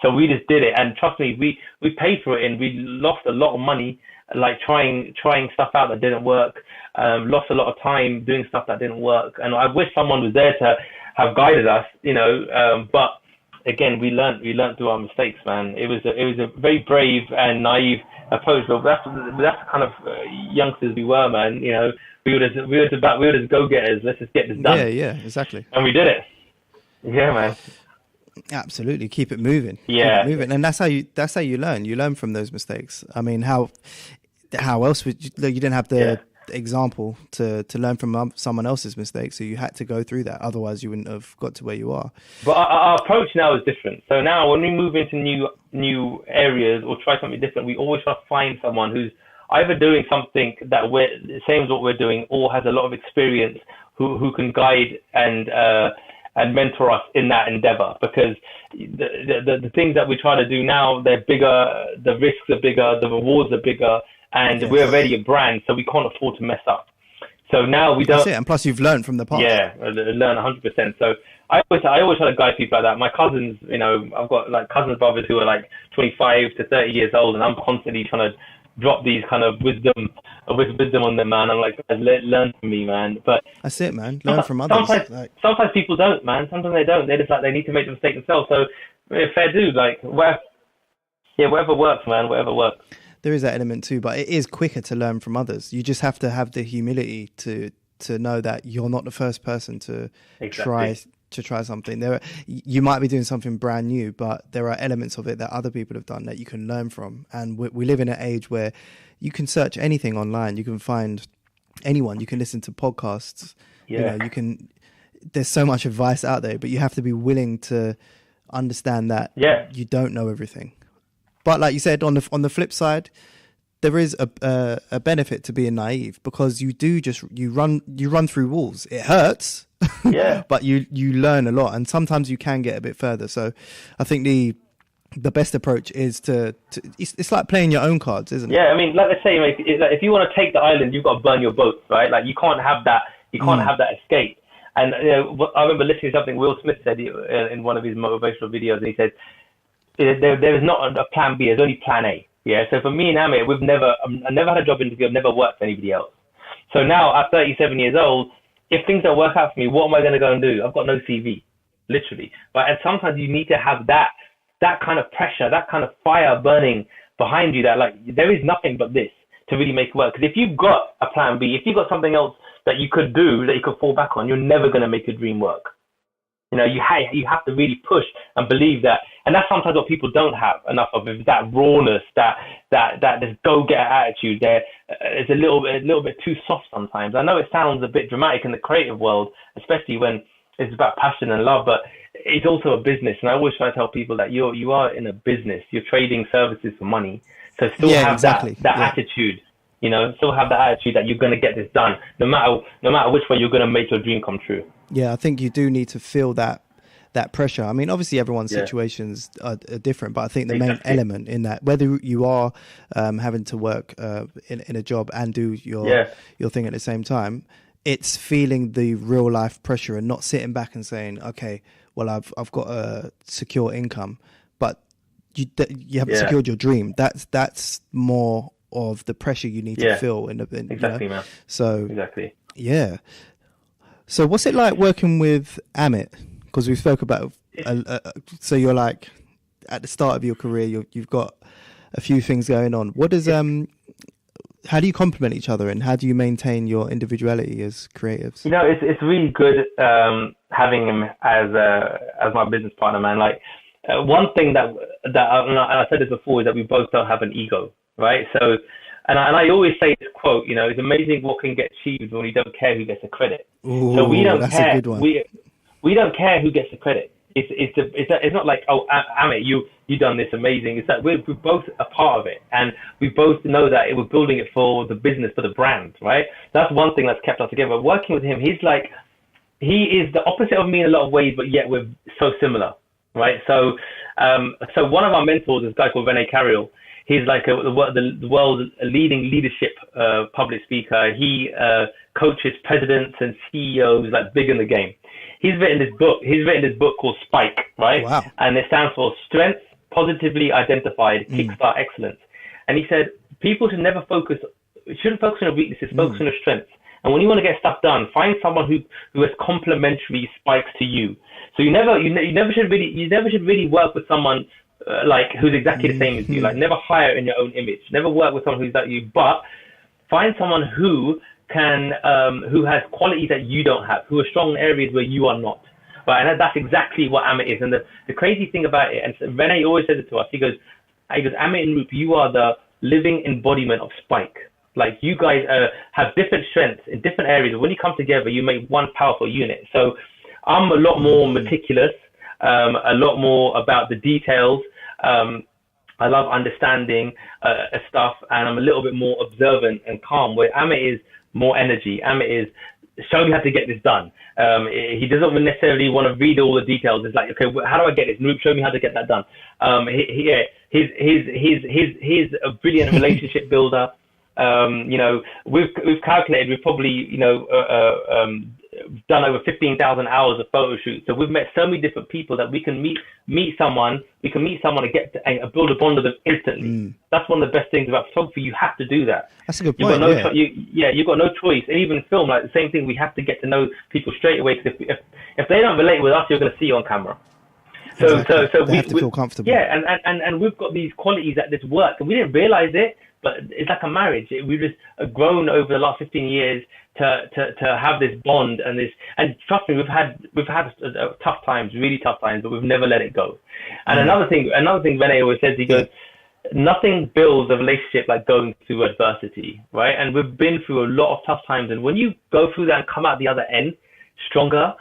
So we just did it. And trust me, we paid for it, and we lost a lot of money, like trying stuff out that didn't work. Lost a lot of time doing stuff that didn't work. And I wish someone was there to have guided us, but again, we learned through our mistakes, man. It was a very brave and naive approach, but that's the kind of youngsters we were, man. We were just go-getters. Let's just get this done. Yeah, exactly. And we did it. Yeah, man. Absolutely, keep it moving. Yeah, keep it moving, and that's how you learn. You learn from those mistakes. I mean, how else would you didn't have the example to learn from someone else's mistakes, so you had to go through that, otherwise you wouldn't have got to where you are. But our approach now is different. So now when we move into new areas or try something different, we always try to find someone who's either doing something that we're same as what we're doing, or has a lot of experience, who can guide and mentor us in that endeavor. Because the things that we try to do now, they're bigger, the risks are bigger, the rewards are bigger, and we're already a brand, so we can't afford to mess up. So now we don't. That's it. And plus, you've learned from the past. Yeah, learn 100%. So I always try to guide people like that. My cousins, I've got like cousins, brothers who are like 25 to 30 years old, and I'm constantly trying to drop these kind of wisdom on them, man. I'm like, learn from me, man. But that's it, man. Learn from others. Sometimes people don't, man. Sometimes they don't. They're just like, they need to make the mistake themselves. So fair dude, like, whatever works, man. Whatever works. There is that element too, but it is quicker to learn from others. You just have to have the humility to know that you're not the first person to try something. You might be doing something brand new, but there are elements of it that other people have done that you can learn from. And we live in an age where you can search anything online. You can find anyone. You can listen to podcasts. Yeah. There's so much advice out there, but you have to be willing to understand that you don't know everything. But like you said, on the flip side, there is a benefit to being naive, because you run through walls. It hurts, but you learn a lot, and sometimes you can get a bit further. So I think the best approach is to it's like playing your own cards, isn't it? Yeah, I mean, like I say, mate, if you want to take the island, you've got to burn your boats, right? Like, you can't have that. You can't have that escape. And I remember listening to something Will Smith said in one of his motivational videos, and he said, there is not a plan B, there's only plan A. Yeah. So for me and Amit, I never had a job interview, I've never worked for anybody else. So now at 37 years old, if things don't work out for me, what am I going to go and do? I've got no CV, literally. And sometimes you need to have that kind of pressure, that kind of fire burning behind you, that like, there is nothing but this to really make it work. Because if you've got a plan B, if you've got something else that you could do, that you could fall back on, you're never going to make your dream work. You have to really push and believe that. And that's sometimes what people don't have enough of, is that rawness, that this go-getter attitude. It's a little bit too soft sometimes. I know it sounds a bit dramatic in the creative world, especially when it's about passion and love, but it's also a business. And I always try to tell people that you are in a business. You're trading services for money. So still have that attitude. Still have that attitude that you're going to get this done, no matter which way you're going to make your dream come true. Yeah, I think you do need to feel that pressure. I mean, obviously everyone's situations are different, but I think the main element in that, whether you are having to work in a job and do your thing at the same time, it's feeling the real life pressure and not sitting back and saying, okay, well, I've got a secure income, but you haven't secured your dream. That's more of the pressure you need to feel exactly, man. So yeah. So what's it like working with Amit? Because we spoke about So you're like at the start of your career, you've got a few things going on. What does how do you complement each other, and how do you maintain your individuality as creatives? You know, it's really good having him as my business partner, man. Like one thing that and I said this before is that we both don't have an ego, right? So, and I always say this quote, you know, it's amazing what can get achieved when you don't care who gets the credit. Ooh, so we don't that's care. a good one. We don't care who gets the credit. It's not like, oh, Amit, you done this amazing. It's that we're both a part of it, and we both know that we're building it for the business, for the brand, right? That's one thing that's kept us together. Working with him, he is the opposite of me in a lot of ways, but yet we're so similar, right? So one of our mentors is a guy called Rene Carriel. He's like the world's leading leadership public speaker. He coaches presidents and CEOs like big in the game. He's written this book called Spike, right? Wow. And it stands for Strengths Positively Identified, Kickstart Excellence. And he said people shouldn't focus on your weaknesses, focus on your strengths. And when you want to get stuff done, find someone who has complementary spikes to you. So you never should really work with someone like who's exactly the same as you. Like never hire in your own image. Never work with someone who's like you, but find someone who has qualities that you don't have, who are strong in areas where you are not. Right, and that's exactly what Amit is. And the crazy thing about it, and Rene always says it to us, he goes, Amit and Naroop, you are the living embodiment of Spike. Like you guys have different strengths in different areas. When you come together, you make one powerful unit. So I'm a lot more meticulous, a lot more about the details. I love understanding stuff, and I'm a little bit more observant and calm, where Amit is more energy. Amit is, show me how to get this done. He doesn't necessarily want to read all the details. It's like, okay, how do I get this? Naroop, show me how to get that done. He's a brilliant relationship builder. You know, we've calculated, we've probably, done over 15,000 hours of photo shoots. So we've met so many different people that we can meet someone and get to build a bond with them instantly. That's one of the best things about photography. You have to do that. That's a good point. You've got no choice. And even film, like the same thing, we have to get to know people straight away. Because if they don't relate with us, you're going to see you on camera. So they have to feel comfortable. Yeah, and we've got these qualities at this work, and we didn't realize it, but it's like a marriage. We've just grown over the last 15 years to have this bond and this. And trust me, we've had tough times, really tough times, but we've never let it go. And another thing Rene always says, he goes, nothing builds a relationship like going through adversity, right? And we've been through a lot of tough times, and when you go through that and come out the other end stronger,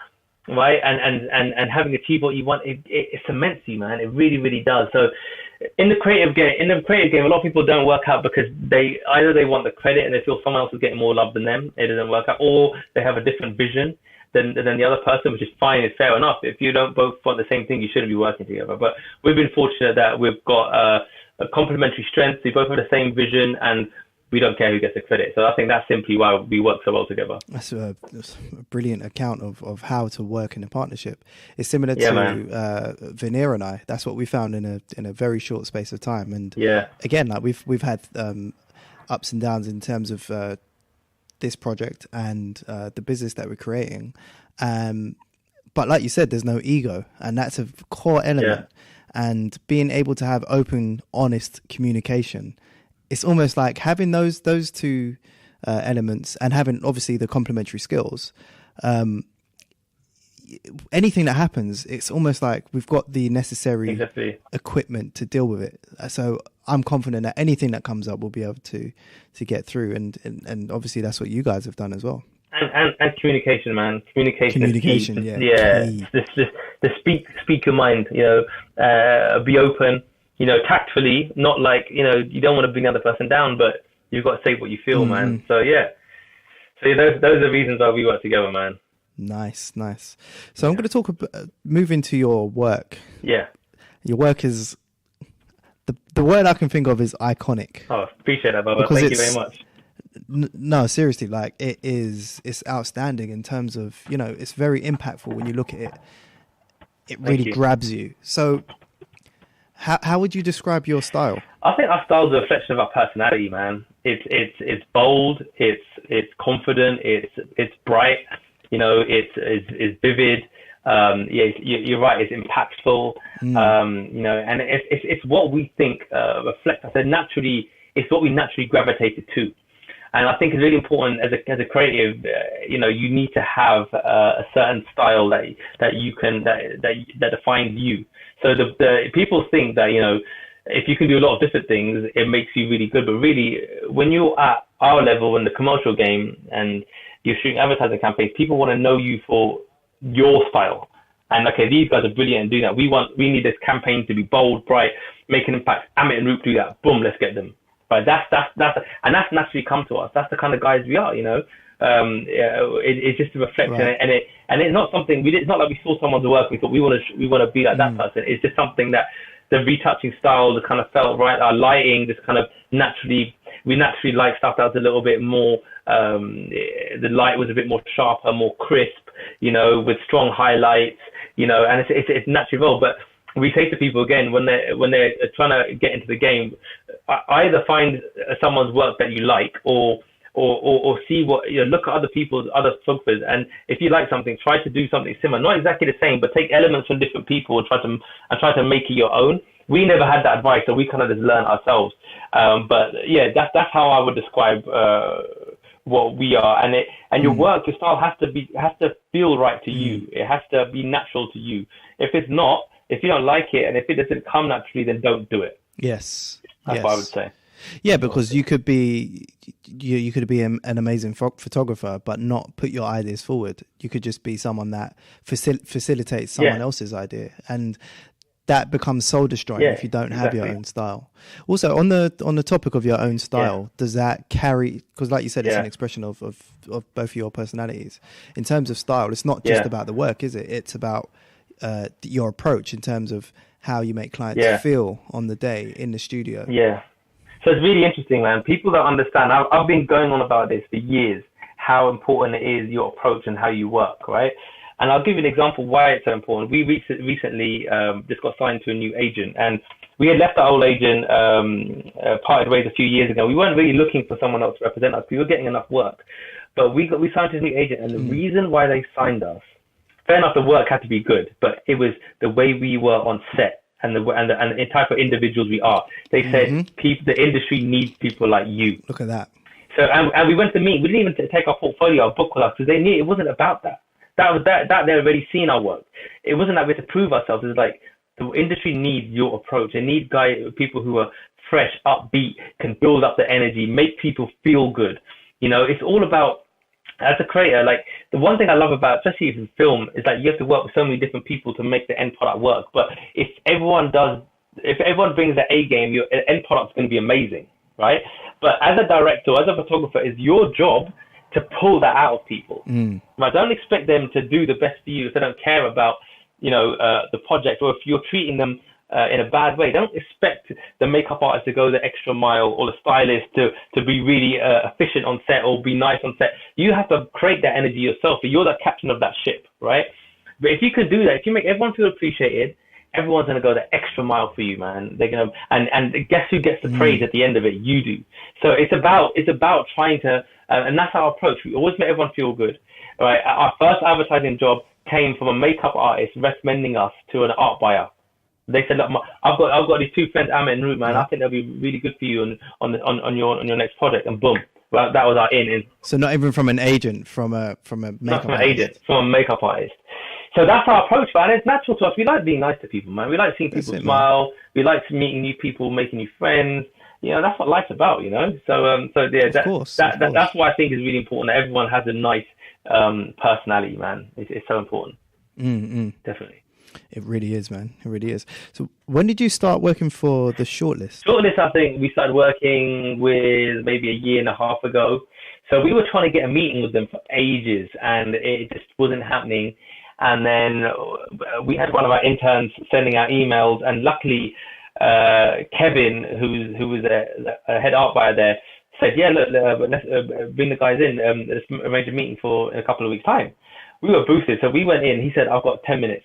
right, and having achieved what you want, it cements you, man. It really, really does. So in the creative game, a lot of people don't work out because they want the credit and they feel someone else is getting more love than them. It doesn't work out, or they have a different vision than the other person, which is fine. It's fair enough. If you don't both want the same thing, you shouldn't be working together. But we've been fortunate that we've got a complementary strengths. We both have the same vision, and we don't care who gets the credit. So I think that's simply why we work so well together. That's a brilliant account of how to work in a partnership. It's similar to Veneer and I. That's what we found in a very short space of time. And again, like we've had ups and downs in terms of this project and the business that we're creating. But like you said, there's no ego, and that's a core element. And being able to have open, honest communication. It's almost like having those two elements and having obviously the complementary skills. Anything that happens, it's almost like we've got the necessary equipment to deal with it. So I'm confident that anything that comes up, we'll be able to get through. And obviously that's what you guys have done as well. And communication, man. Communication, yeah. The speak your mind. Be open. Tactfully, not like, you don't want to bring the other person down, but you've got to say what you feel, man. So those are the reasons why we work together, man. Nice. So I'm going to move into your work. Yeah. Your work is, the word I can think of is iconic. Oh, appreciate that, brother. Thank you very much. No, seriously, like it's outstanding in terms of, it's very impactful when you look at it. It really grabs you. So how would you describe your style? I think our style is a reflection of our personality, man. It's bold, it's confident, it's bright, it's vivid. You're right. It's impactful. And it's what we think reflects us. And naturally, it's what we naturally gravitated to. And I think it's really important as a creative. You need to have a certain style that defines you. So the people think that if you can do a lot of different things, it makes you really good. But really, when you're at our level in the commercial game and you're shooting advertising campaigns, people want to know you for your style. And okay, these guys are brilliant at doing that. We need this campaign to be bold, bright, make an impact. Amit and Roop do that. Boom, let's get them. Right, that's naturally come to us. That's the kind of guys we are, It's just a reflection, right. and it's not something it's not like we saw someone's work. We thought we want to be like that person. It's just something that the retouching style, the kind of felt right. Our lighting, just kind of we naturally like stuff that was a little bit more. The light was a bit more sharper, more crisp, with strong highlights, and it's naturally well, but. We say to people again when they're trying to get into the game, either find someone's work that you like, or see what look at other photographers, and if you like something, try to do something similar, not exactly the same, but take elements from different people and try to make it your own. We never had that advice, so we kind of just learn ourselves. But yeah, that's how I would describe what we are, and your work, your style has to feel right to you. It has to be natural to you. If it's not. If you don't like it and if it doesn't come naturally, then don't do it. Yes. That's what I would say. Yeah, because you could be an amazing photographer, but not put your ideas forward. You could just be someone that facilitates someone else's idea, and that becomes soul destroying if you don't have your own style. Also, on the topic of your own style, does that carry? Because, like you said, it's an expression of both of your personalities. In terms of style, it's not just about the work, is it? It's about your approach in terms of how you make clients feel on the day in the studio. Yeah. So it's really interesting, man. People don't understand. I've been going on about this for years, how important it is, your approach and how you work, right? And I'll give you an example why it's so important. We recently just got signed to a new agent, and we had left our old agent, parted ways a few years ago. We weren't really looking for someone else to represent us. We were getting enough work. But we signed to a new agent, and the reason why they signed us, fair enough, the work had to be good, but it was the way we were on set and the type of individuals we are. They said the industry needs people like you. Look at that. So and we went to meet. We didn't even take our portfolio, our book with us, because they knew it wasn't about that. That they'd already seen our work. It wasn't that we had to prove ourselves. It was like the industry needs your approach. They need people who are fresh, upbeat, can build up the energy, make people feel good. It's all about. As a creator, like the one thing I love about, especially in film, is that you have to work with so many different people to make the end product work. But if everyone brings their A game, your end product's going to be amazing, right? But as a director, as a photographer, it's your job to pull that out of people. Right? Don't expect them to do the best for you if they don't care about, the project, or if you're treating them in a bad way. Don't expect the makeup artist to go the extra mile, or the stylist to be really efficient on set or be nice on set. You have to create that energy yourself. You're the captain of that ship, right? But if you can do that, if you make everyone feel appreciated, everyone's going to go the extra mile for you, man. They're going to, and guess who gets the praise at the end of it? You do. So it's about trying to, and that's our approach. We always make everyone feel good, right? Our first advertising job came from a makeup artist recommending us to an art buyer. They said, look, I've got these two friends, Amit and Roop, man. I think they'll be really good for you on your next project. And boom, well, that was our in. So not even from an agent, from a makeup artist. From a makeup artist. So that's our approach, man. It's natural to us. We like being nice to people, man. We like seeing people smile. Man. We like meeting new people, making new friends. That's what life's about, So that's why I think it's really important that everyone has a nice personality, man. It's so important. Definitely. It really is, man. It really is. So when did you start working for the Shortlist? Shortlist, I think we started working with maybe a year and a half ago. So we were trying to get a meeting with them for ages, and it just wasn't happening. And then we had one of our interns sending out emails, and luckily Kevin, who was a head art buyer there, said, yeah, look, let's bring the guys in. Let's arrange a meeting for in a couple of weeks' time. We were boosted. So we went in. He said, I've got 10 minutes.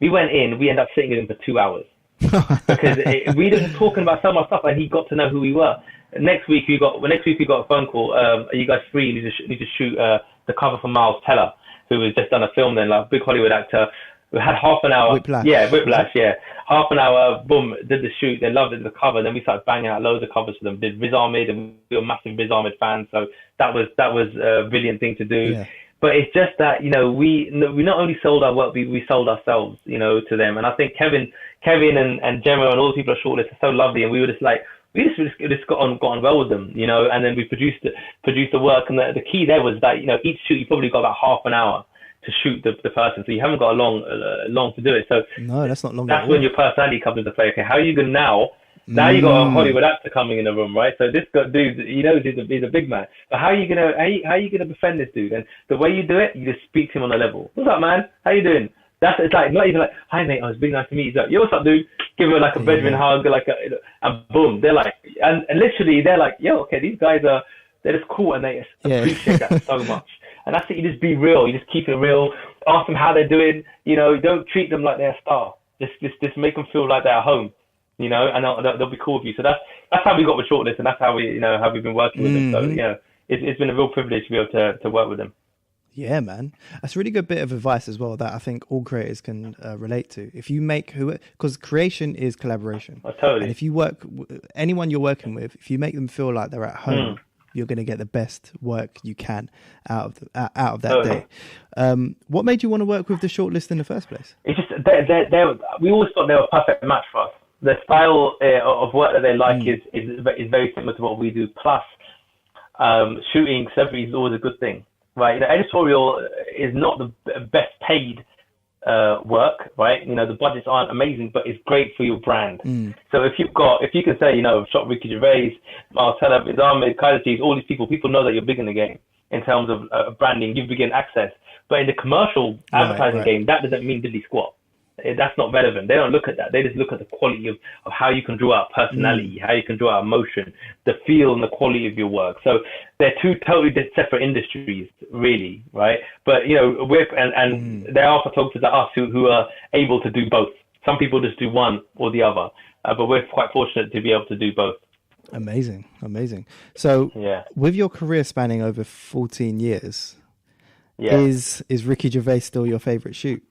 We went in, we ended up sitting with him for 2 hours because we were talking about so much stuff, and he got to know who we were. Next week we got a phone call. Are you guys free? You need to shoot the cover for Miles Teller. who was just done a film then, like big Hollywood actor. We had half an hour. Whiplash. Yeah, Whiplash. Yeah, half an hour. Boom, did the shoot. They loved it, the cover. Then we started banging out loads of covers for them. Did Riz Ahmed, and we were massive Riz Ahmed fans. So that was a brilliant thing to do. Yeah. But it's just that, you know, we not only sold our work, we sold ourselves, you know, to them. And I think Kevin and Gemma and all the people at Shortlist are so lovely, and we were just like, we just got on well with them, you know. And then we produced the work, and the key there was that, you know, each shoot you probably got about half an hour to shoot the person, so you haven't got long to do it. So no, that's not long. That's when your personality comes into play. Okay, how are you gonna now? Now you got a Hollywood actor coming in the room, right? So this dude, he knows he's a big man. But how are you gonna befriend this dude? And the way you do it, you just speak to him on a level. What's up, man? How you doing? It's like not even like, hi mate, oh, it's really nice to meet you. He's like, yo, what's up, dude? Give him like a Benjamin hug, like and boom, they're like, and literally they're like, yo, okay, these guys they're just cool, and they appreciate that so much. And that's it. You just be real. You just keep it real. Ask them how they're doing. You know, don't treat them like they're a star. Just make them feel like they're at home. You know, and they'll be cool with you. So that's how we got with Shortlist, and that's how we've been working with them. So you know, it's been a real privilege to be able to work with them. Yeah, man, that's a really good bit of advice as well that I think all creators can relate to. If you because creation is collaboration. Oh, totally. And if you anyone you're working with, if you make them feel like they're at home, you're going to get the best work you can out of that day. What made you want to work with the Shortlist in the first place? It's just we always thought they were a perfect match for us. The style of work that they like is very similar to what we do. Plus, shooting celebrities is always a good thing, right? You know, editorial is not the best paid work, right? You know, the budgets aren't amazing, but it's great for your brand. So if you can say, you know, shot Ricky Gervais, Celeb, Riz Ahmed, Kaiser Chiefs, all these people know that you're big in the game in terms of branding. You begin access, but in the commercial advertising game, that doesn't mean diddly squat. That's not relevant. They don't look at that. They just look at the quality of how you can draw out personality, how you can draw out emotion, the feel and the quality of your work. So they're two totally separate industries, really, right? But you know, there are photographers like us who are able to do both. Some people just do one or the other, but we're quite fortunate to be able to do both. Amazing. So with your career spanning over 14 years, is Ricky Gervais still your favorite shoot?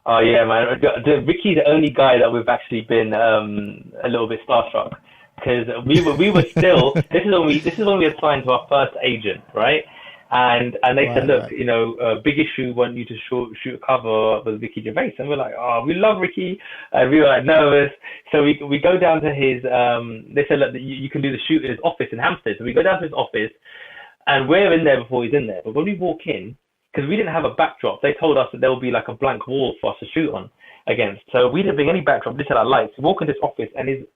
Oh yeah, man. Ricky's the only guy that we've actually been a little bit starstruck, because we were still. This is when we had signed to our first agent, right? And they said, look, you know, Big Issue want you to shoot a cover with Ricky Gervais, and we're like, oh, we love Ricky, and we were like nervous. So we go down to his. They said, look, you can do the shoot at his office in Hampstead. So we go down to his office, and we're in there before he's in there. But when we walk in, because we didn't have a backdrop, they told us that there would be like a blank wall for us to shoot on against. So we didn't bring any backdrop. We just had our lights. We walk in this office, and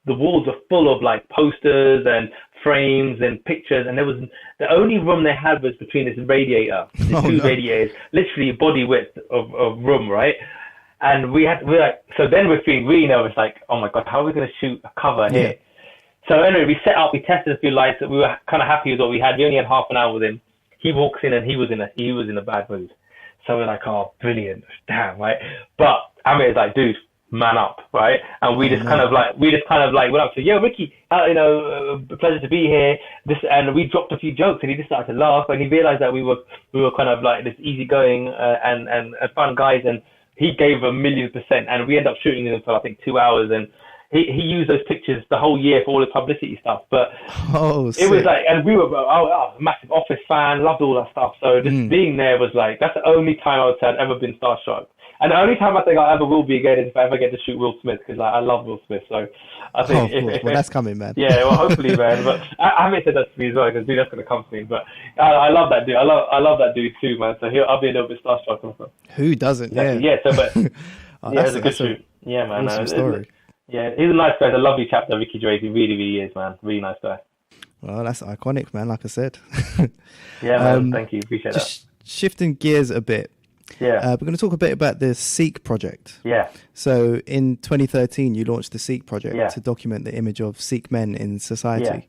the walls are full of like posters and frames and pictures. And the only room they had was between this radiator, radiators, literally body width of room, right? And so then we're feeling really nervous, like, oh my God, how are we going to shoot a cover here? So anyway, we set up, we tested a few lights. We were kind of happy with what we had. We only had half an hour with him. He walks in and he was in a bad mood. So we're like, oh, brilliant, damn, right? But Amit is like, dude, man up, right? And we just kind of like went up to, yo, Ricky, pleasure to be here. And we dropped a few jokes, and he just started to laugh, and he realized that we were kind of like this easygoing and fun guys, and he gave 1,000,000%, and we ended up shooting them for I think 2 hours, and he used those pictures the whole year for all the publicity stuff. But it was like, and we were a massive Office fan, loved all that stuff. So just being there was like, that's the only time I would say I'd ever been starstruck. And the only time I think I ever will be again is if I ever get to shoot Will Smith, because like, I love Will Smith. So I think well, that's coming, man. Yeah, well, hopefully, man. But I haven't said that to me as well, because dude, that's gonna come to me. But I love that dude. I love that dude too, man. So I'll be a little bit starstruck also. Who doesn't? Yeah. So, but it's a good shoot. Yeah, man. Awesome story. Yeah, he's a nice guy. He's a lovely chap, that Ricky Gervais. He really, really is, man. Really nice guy. Well, that's iconic, man. Like I said. Yeah, man. Thank you. Appreciate that. Shifting gears a bit. Yeah. We're going to talk a bit about the Seek project. Yeah. So in 2013, you launched the Seek project to document the image of Sikh men in society. Yeah.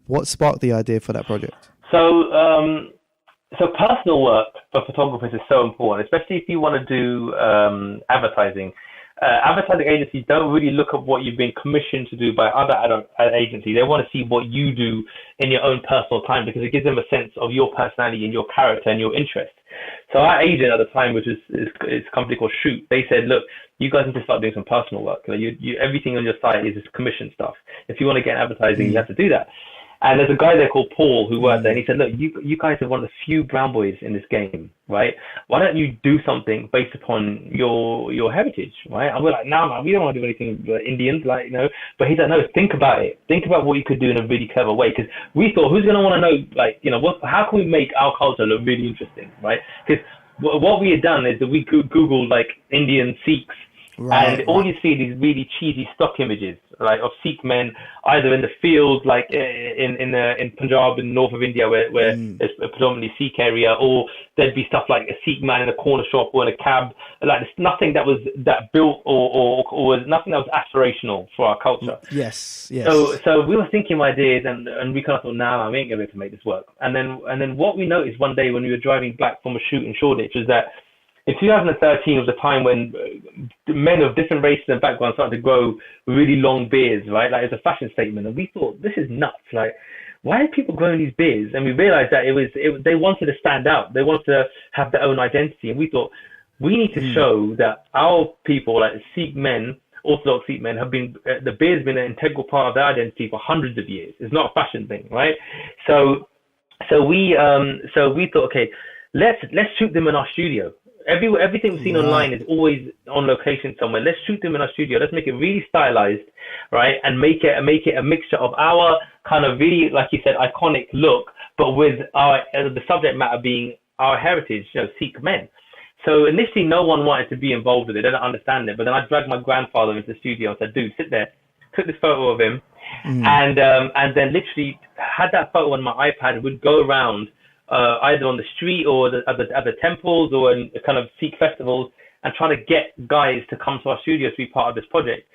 What sparked the idea for that project? So personal work for photographers is so important, especially if you want to do advertising. Advertising agencies don't really look at what you've been commissioned to do by other agencies. They want to see what you do in your own personal time, because it gives them a sense of your personality and your character and your interest. So our agent at the time, which is a company called Shoot, they said, look, you guys need to start doing some personal work. Like everything on your site is just commission stuff. If you want to get advertising, you have to do that. And there's a guy there called Paul who worked there, and he said, look, you guys are one of the few brown boys in this game, right? Why don't you do something based upon your heritage, right? And we're like, no, man, we don't want to do anything with Indians, like, you know. But he's like, no, think about it. Think about what you could do in a really clever way. Because we thought, who's going to want to know, like, you know, how can we make our culture look really interesting, right? Because what we had done is that we Googled, like, Indian Sikhs, and all you see are these really cheesy stock images, like of Sikh men either in the fields, like in Punjab, in the north of India, where it's a predominantly Sikh area, or there'd be stuff like a Sikh man in a corner shop or in a cab. Like there's nothing that was built or was nothing that was aspirational for our culture. Yes. So we were thinking ideas, and we kind of thought, nah, we ain't gonna be able to make this work. And then what we noticed one day when we were driving back from a shoot in Shoreditch was that in 2013 was a time when men of different races and backgrounds started to grow really long beards, right? Like it's a fashion statement, and we thought, this is nuts. Like, why are people growing these beards? And we realized that they wanted to stand out, they wanted to have their own identity, and we thought we need to show that our people, like Sikh men, Orthodox Sikh men, have been the beard's been an integral part of their identity for hundreds of years. It's not a fashion thing, right? So we thought, okay, let's shoot them in our studio. Everything we've seen online is always on location somewhere. Let's shoot them in our studio. Let's make it really stylized, right? And make it a mixture of our kind of really, like you said, iconic look, but with the subject matter being our heritage, you know, Sikh men. So initially, no one wanted to be involved with it. They didn't understand it. But then I dragged my grandfather into the studio and said, dude, sit there. Took this photo of him, and then literally had that photo on my iPad. Would go around either on the street or at the temples or in kind of Sikh festivals, and trying to get guys to come to our studio to be part of this project.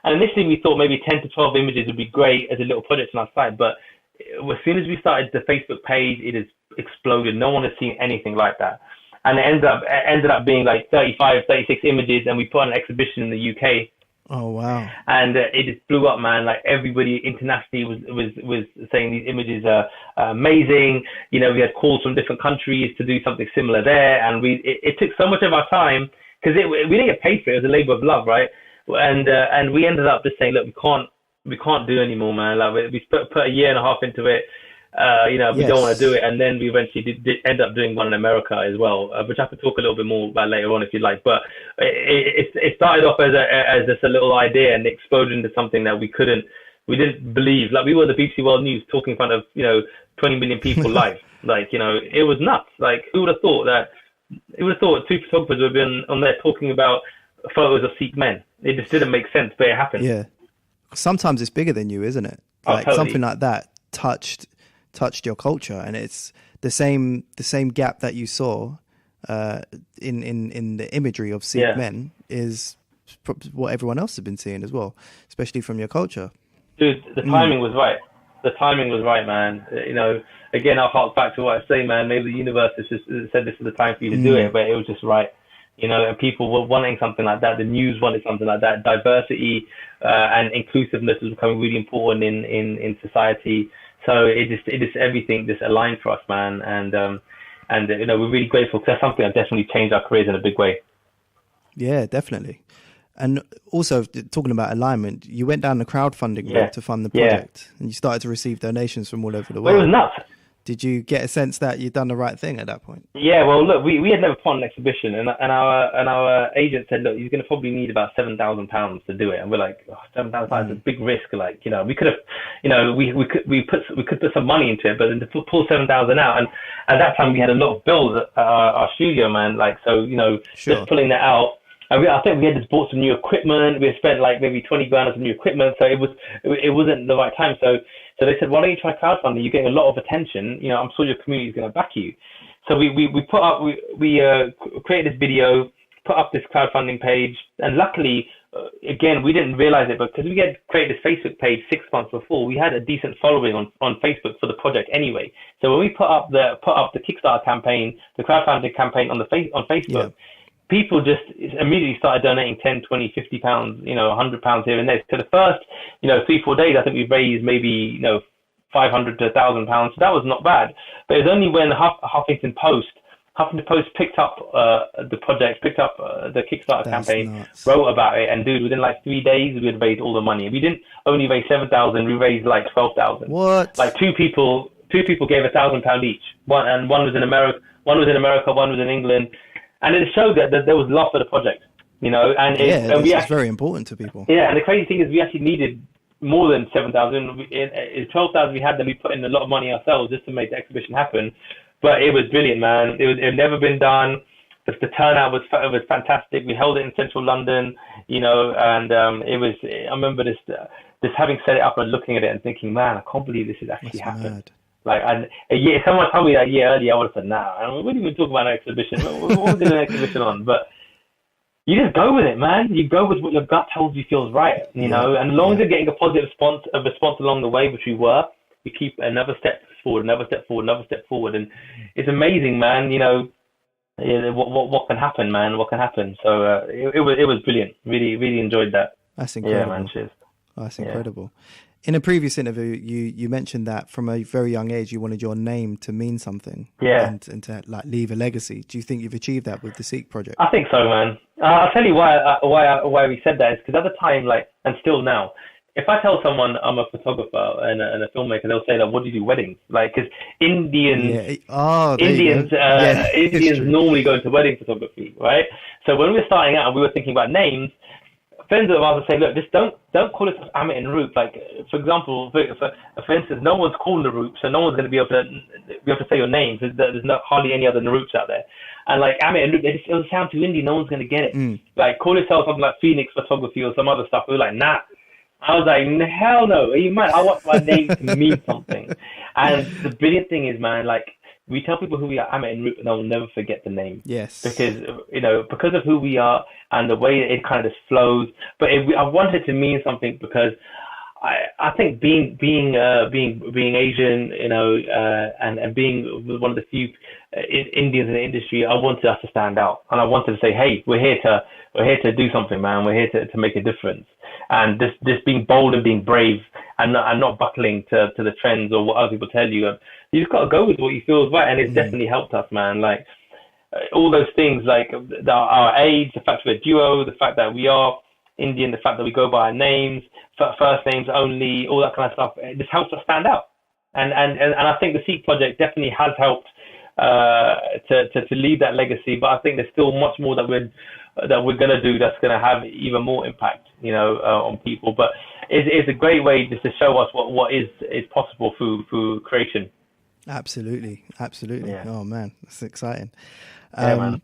And initially we thought maybe 10 to 12 images would be great as a little project on our site, but as soon as we started the Facebook page, it has exploded. No one has seen anything like that. And it ended up being like 35, 36 images, and we put on an exhibition in the UK. Oh wow! And it just blew up, man. Like everybody internationally was saying these images are amazing. You know, we had calls from different countries to do something similar there, and it took so much of our time because we didn't get paid for it. It was a labor of love, right? And we ended up just saying, look, we can't do anymore, man. Like we put a year and a half into it. We don't want to do it, and then we eventually did end up doing one in America as well, which I could talk a little bit more about later on if you'd like. But it started off as just a little idea, and exploded into something that we didn't believe. Like we were the BBC World News talking in front of 20 million people live. Like it was nuts. Like who would have thought two photographers would have been on there talking about photos of Sikh men? It just didn't make sense, but it happened. Yeah, sometimes it's bigger than you, isn't it? Like totally. Something like that touched your culture, and it's the same gap that you saw in the imagery of Sikh men is what everyone else has been seeing as well, especially from your culture. Dude, the timing was right. The timing was right, man. Again, I'll hark back to what I say, man. Maybe the universe has just said this is the time for you to do it, but it was just right. And people were wanting something like that. The news wanted something like that. Diversity and inclusiveness was becoming really important in society. So it just everything just aligned for us, man, and we're really grateful because that's something that definitely changed our careers in a big way. Yeah, definitely. And also talking about alignment, you went down the crowdfunding route to fund the project, and you started to receive donations from all over the world. Well, it was nuts. Did you get a sense that you'd done the right thing at that point? Yeah, well, look, we had never put on an exhibition, and our agent said, look, you're going to probably need about £7,000 to do it, and we're like, £7,000 is a big risk. Like, we could have, we could put some money into it, but then to pull 7,000 out, and at that time we had a lot of bills at our studio, man. Like, so just pulling that out. I think we had just bought some new equipment. We had spent like maybe 20 grand on some new equipment, so it wasn't the right time. So they said, why don't you try crowdfunding? You're getting a lot of attention. I'm sure your community is going to back you. So we put up, we created this video, put up this crowdfunding page, and luckily, again, we didn't realize it, but because we had created this Facebook page 6 months before, we had a decent following on Facebook for the project anyway. So when we put up the Kickstarter campaign, the crowdfunding campaign on Facebook, people just immediately started donating 10, 20, 50 pounds, £100 here and there. So the first, 3-4 days, I think we raised maybe, £500 to £1,000. So that was not bad. But it was only when Huffington Post Huffington Post picked up the project, picked up the Kickstarter campaign, nuts. wrote about it, and dude, within like 3 days, we had raised all the money. We didn't only raise 7,000, we raised like 12,000. What? Like two people gave £1,000 each. One was in America, one was in England, and it showed that there was love for the project, you know. And it's very important to people. Yeah, and the crazy thing is, we actually needed more than 7,000. In 12,000 we had, then we put in a lot of money ourselves just to make the exhibition happen. But it was brilliant, man. It had never been done. The turnout was fantastic. We held it in central London, you know, and it was. I remember this having set it up and looking at it and thinking, man, I can't believe this has actually happened. Mad. Like, if someone told me that a year earlier, I would have said, nah, I wouldn't even talk about an exhibition. What was an exhibition on? But you just go with it, man. You go with what your gut tells you feels right, you know. And as long as you're getting a positive response along the way, which we were, we keep another step forward, and it's amazing, man. You know, what can happen, man? What can happen? So it was brilliant. Really enjoyed that. That's incredible. Yeah, man. Cheers. Oh, that's incredible. In a previous interview, you mentioned that from a very young age you wanted your name to mean something, and to like leave a legacy. Do you think you've achieved that with the Seek project? I think so, man. I'll tell you why we said that is because at the time, like, and still now, if I tell someone I'm a photographer and a filmmaker, they'll say that, what do you do, weddings? Like, because Indians normally go into wedding photography, right? So when we were starting out and we were thinking about names, friends of ours would say, look, just don't call it Amit and Naroop. Like, for example, for instance, no one's called Naroop, so no one's going to be able to say your names. There's hardly any other Naroops out there. And like Amit and Naroop, it'll sound too indie. No one's going to get it. Like, call yourself something like Phoenix Photography or some other stuff. We were like, nah. I was like, hell no. Are you mad? I want my name to mean something. And the brilliant thing is, man, like, we tell people who we are, Amit and Naroop, and they'll never forget the name. Yes. Because, you know, because of who we are and the way it kind of just flows. But I wanted to mean something because I think being Asian, you know, and being one of the few Indians in the industry, I wanted us to stand out, and I wanted to say, hey, we're here to do something, man. We're here to make a difference, and just being bold and being brave, and not buckling to the trends or what other people tell you. You just got to go with what you feel is right, and it's definitely helped us, man. Like all those things, like our age, the fact we're a duo, the fact that we are Indian, the fact that we go by our names, first names only, all that kind of stuff. It just helps us stand out, and I think the Seek project definitely has helped to leave that legacy. But I think there's still much more that we're gonna do that's gonna have even more impact, you know, on people. But it's a great way just to show us what is possible through creation. Absolutely. Yeah. Oh man, that's exciting. Man.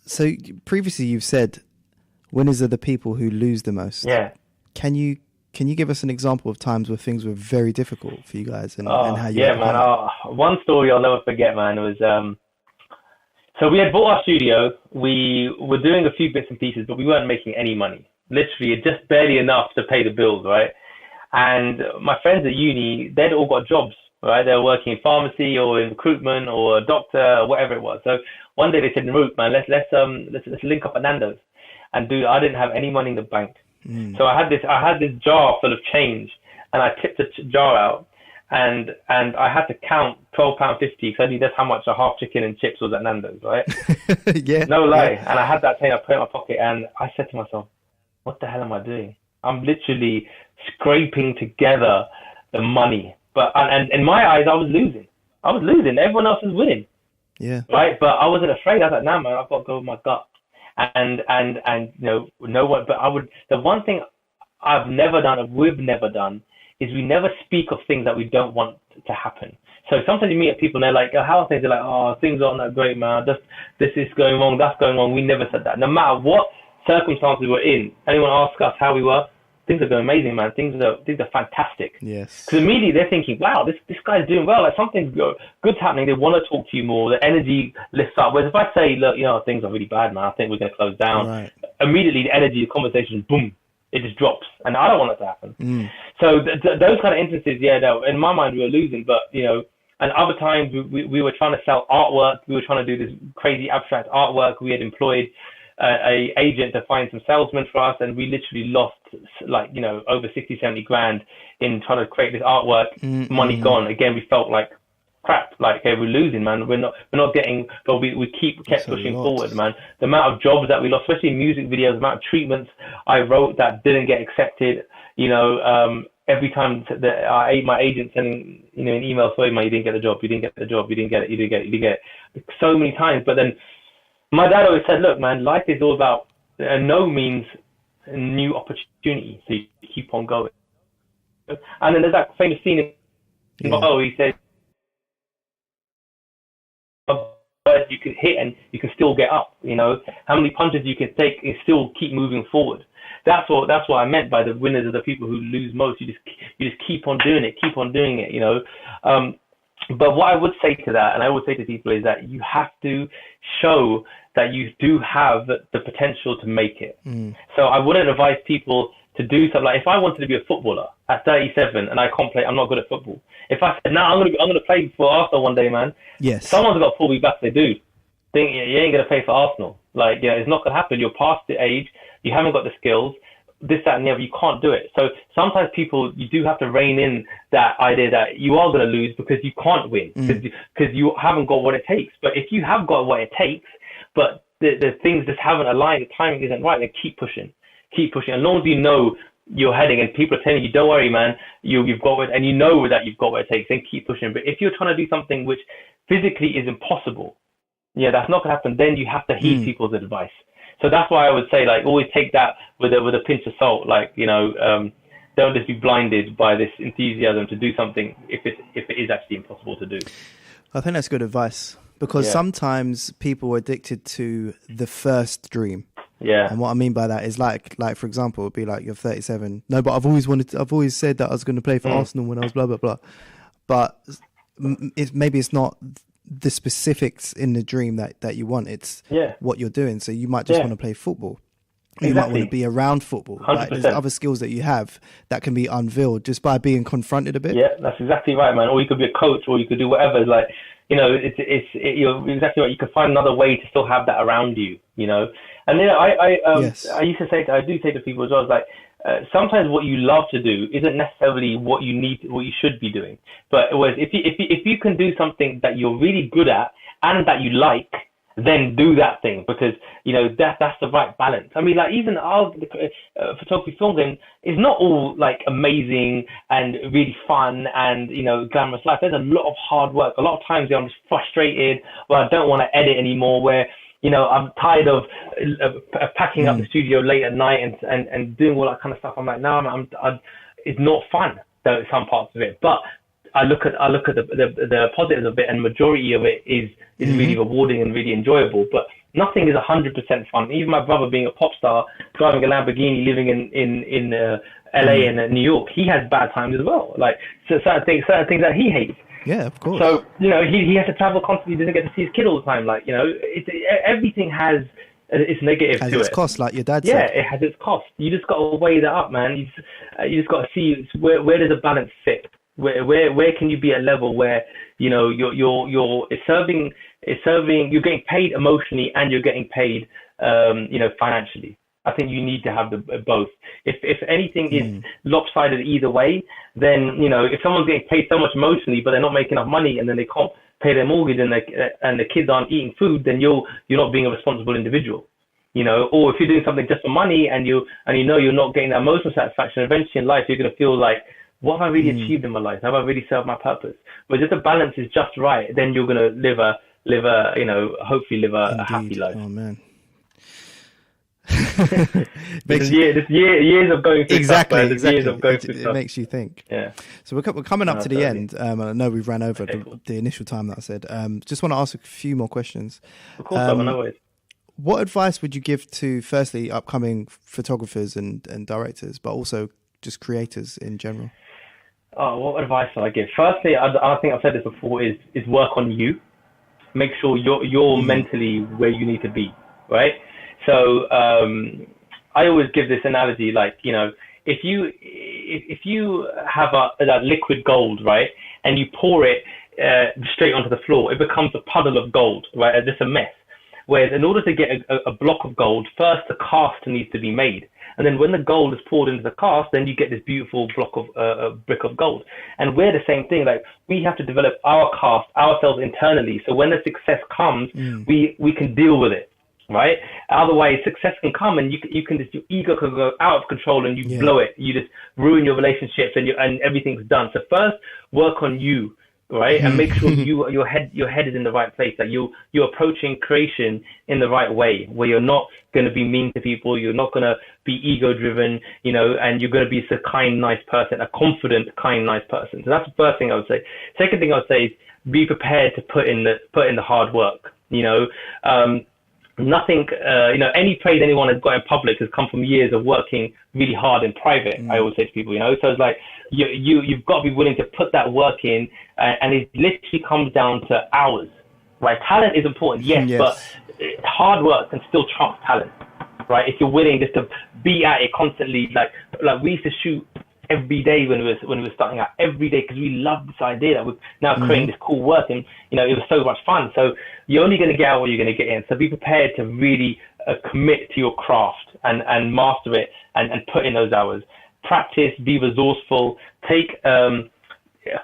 So previously you've said winners are the people who lose the most. Yeah. Can you give us an example of times where things were very difficult for you guys and how you? Yeah, man. One story I'll never forget, man, was so we had bought our studio. We were doing a few bits and pieces, but we weren't making any money. Literally, just barely enough to pay the bills, right? And my friends at uni, they'd all got jobs, right? They were working in pharmacy or in recruitment or a doctor or whatever it was. So one day they said, Naroop, man, let's link up at Nando's. And dude, I didn't have any money in the bank. So I had this jar full of change, and I tipped the jar out, and I had to count £12.50 because I knew that's how much a half chicken and chips was at Nando's, right? Yeah. No lie. Yeah. And I had that thing, I put it in my pocket, and I said to myself, what the hell am I doing? I'm literally scraping together the money. But and in my eyes, I was losing. Everyone else was winning. Yeah. Right? But I wasn't afraid. I was like, nah, man, I've got to go with my gut. And you know, no one, but the one thing I've never done, and we've never done, is we never speak of things that we don't want to happen. So sometimes you meet people and they're like, oh, how are things? They're like, oh, things aren't that great, man. This is going wrong, that's going wrong. We never said that. No matter what circumstances we're in, anyone asks us how we were, things are going amazing, man. Things are fantastic. Yes. Because immediately they're thinking, wow, this guy's doing well. Like something's good's happening. They want to talk to you more. The energy lifts up. Whereas if I say, look, you know, things are really bad, man. I think we're going to close down. Right. Immediately the energy, the conversation, boom, it just drops. And I don't want that to happen. So those kind of instances, yeah, no, in my mind we were losing. But, you know, and other times we were trying to sell artwork. We were trying to do this crazy abstract artwork. We had employed a agent to find some salesmen for us, and we literally lost like, you know, over 60-70 grand in trying to create this artwork. Money gone. Again, we felt like crap. Like, okay, we're losing, man. We're not getting, but we kept pushing forward, man. The amount of jobs that we lost, especially in music videos, the amount of treatments I wrote that didn't get accepted. Every time that my agent sending, an email, sorry, man, you didn't get the job, you didn't get the job, you didn't get it, so many times. But then my dad always said, look, man, life is all about no means a new opportunity, so you keep on going. And then there's that famous scene in he said, you can hit and you can still get up. How many punches you can take and still keep moving forward. That's what I meant by the winners are the people who lose most. You just keep on doing it. But what I would say to that, and I would say to people, is that you have to show that you do have the potential to make it. So I wouldn't advise people to do something like, if I wanted to be a footballer at 37 and I can't play, I'm not good at football. If I said, I'm gonna play for Arsenal one day, man. Yes. Someone's got to pull me back. They do. Think you ain't gonna play for Arsenal. It's not gonna happen. You're past the age. You haven't got the skills. This, that, and the other. You can't do it. So sometimes people, you do have to rein in that idea that you are gonna lose because you can't win because you haven't got what it takes. But if you have got what it takes, but the things just haven't aligned, the timing isn't right, then keep pushing. As long as you know you're heading and people are telling you, don't worry, man, you've got it, and you know that you've got what it takes, then keep pushing. But if you're trying to do something which physically is impossible, that's not going to happen, then you have to heed people's advice. So that's why I would say, like, always take that with a pinch of salt. Like, don't just be blinded by this enthusiasm to do something if it is actually impossible to do. I think that's good advice, because sometimes people are addicted to the first dream. Yeah. And what I mean by that is like for example, it'd be like, you're 37. No, but I've always said that I was going to play for Arsenal when I was blah, blah, blah. But maybe it's not the specifics in the dream that you want. It's what you're doing. So you might just want to play football. You might want to be around football. Like, there's other skills that you have that can be unveiled just by being confronted a bit. Yeah, that's exactly right, man. Or you could be a coach, or you could do whatever. Like, you're exactly right. You could find another way to still have that around you. And I used to say to people as well, like, sometimes what you love to do isn't necessarily what you should be doing. But if you can do something that you're really good at and that you like, then do that thing, because that's the right balance. I mean, like, even our photography filming is not all like amazing and really fun and glamorous life. There's a lot of hard work. A lot of times I'm just frustrated, where I don't want to edit anymore, where I'm tired of packing up the studio late at night and doing all that kind of stuff. I'm like, no, it's not fun, though, some parts of it. But I look at the positives of it, and majority of it is really rewarding and really enjoyable. But nothing is 100% fun. Even my brother, being a pop star, driving a Lamborghini, living in LA and New York, he has bad times as well. Like, certain things that he hates. Yeah, of course. So he has to travel constantly. He doesn't get to see his kid all the time. Like, everything has its negative to it. Has its cost, like your dad said. Yeah, it said. has its cost. You just got to weigh that up, man. You just got to see where does the balance fit. Where can you be at a level where it's serving, you're getting paid emotionally and you're getting paid financially. I think you need to have both. If anything is lopsided either way, then if someone's getting paid so much emotionally but they're not making enough money, and then they can't pay their mortgage and the kids aren't eating food, then you're not being a responsible individual. Or if you're doing something just for money and you're not getting that emotional satisfaction, eventually in life you're going to feel like, what have I really achieved in my life? Have I really served my purpose? But if the balance is just right, then you're going to hopefully live a happy life. Oh, man. Years of going through exactly. Years of going through it makes you think. Yeah. So we're coming up to the end. I know we've ran over the initial time that I said. Just want to ask a few more questions. Of course, no worries. What advice would you give to, firstly, upcoming photographers and directors, but also just creators in general? Oh, what advice would I give? Firstly, I think I've said this before, is work on you. Make sure you're mentally where you need to be, right? So I always give this analogy, like, if you have that liquid gold, right, and you pour it straight onto the floor, it becomes a puddle of gold, right? It's just a mess. Whereas in order to get a block of gold, first the cast needs to be made. And then when the gold is poured into the cast, then you get this beautiful block of brick of gold. And we're the same thing. Like, we have to develop our cast ourselves internally. So when the success comes, we can deal with it. Right. Otherwise, success can come and you can just, your ego can go out of control and you blow it. You just ruin your relationships and everything's done. So first, work on you, right, and make sure your head is in the right place. Like you're approaching creation in the right way, where you're not going to be mean to people, you're not going to be ego driven, you know, and you're going to be a kind, nice person, a confident, kind, nice person. So that's the first thing I would say. Second thing I would say is be prepared to put in the hard work. You know. Nothing, any praise anyone has got in public has come from years of working really hard in private. I always say to people, you know, so it's like you've got to be willing to put that work in, and it literally comes down to hours, right? Talent is important, yes. But hard work can still trump talent, right? If you're willing just to be at it constantly, like we used to shoot every day when we were starting out, every day, because we loved this idea that we're now creating this cool work, and you know, it was so much fun. So you're only going to get out what you're going to get in. So be prepared to really commit to your craft and master it and put in those hours. Practice, be resourceful,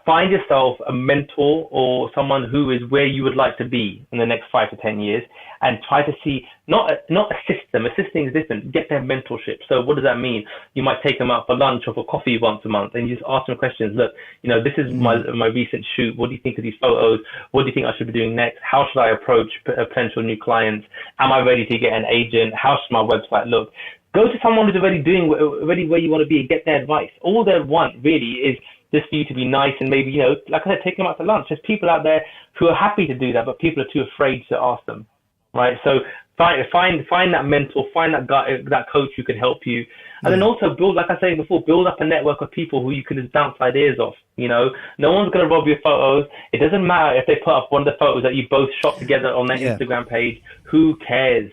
find yourself a mentor or someone who is where you would like to be in the next 5 to 10 years, and try to see, not assist them. Assisting is different. Get their mentorship. So what does that mean? You might take them out for lunch or for coffee once a month, and you just ask them questions. Look, you know, this is my recent shoot. What do you think of these photos? What do you think I should be doing next? How should I approach potential new clients? Am I ready to get an agent? How should my website look? Go to someone who's already where you want to be and get their advice. All they want really is just for you to be nice, and maybe, you know, like I said, take them out to lunch. There's people out there who are happy to do that, but people are too afraid to ask them, right? So find that mentor, find that guy, that coach who can help you, and then also build, like I said before, build up a network of people who you can just bounce ideas off. You know, no one's going to rob your photos. It doesn't matter if they put up one of the photos that you both shot together on their Instagram page. Who cares?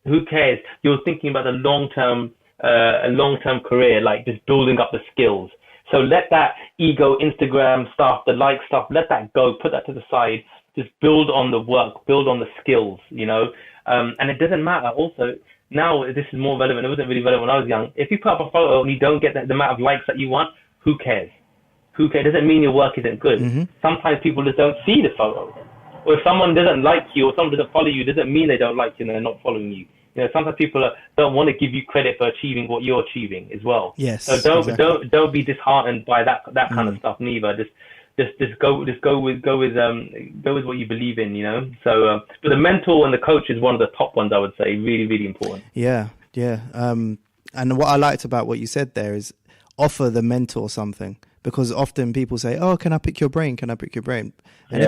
Who cares? You're thinking about a long-term career, like just building up the skills. So let that ego, Instagram stuff, the like stuff, let that go, put that to the side, just build on the work, build on the skills, you know, and it doesn't matter. Also, now this is more relevant. It wasn't really relevant when I was young. If you put up a photo and you don't get the amount of likes that you want, who cares? Who cares? It doesn't mean your work isn't good. Sometimes people just don't see the photo. Or if someone doesn't like you or someone doesn't follow you, doesn't mean they don't like you and they're not following you. You know, sometimes people don't want to give you credit for achieving what you're achieving as well. Yes. So don't be disheartened by that kind of stuff neither. Just go with what you believe in. You know. So, but the mentor and the coach is one of the top ones, I would say. Really, really important. Yeah. And what I liked about what you said there is offer the mentor something. Because often people say, "Oh, can I pick your brain? Can I pick your brain?" And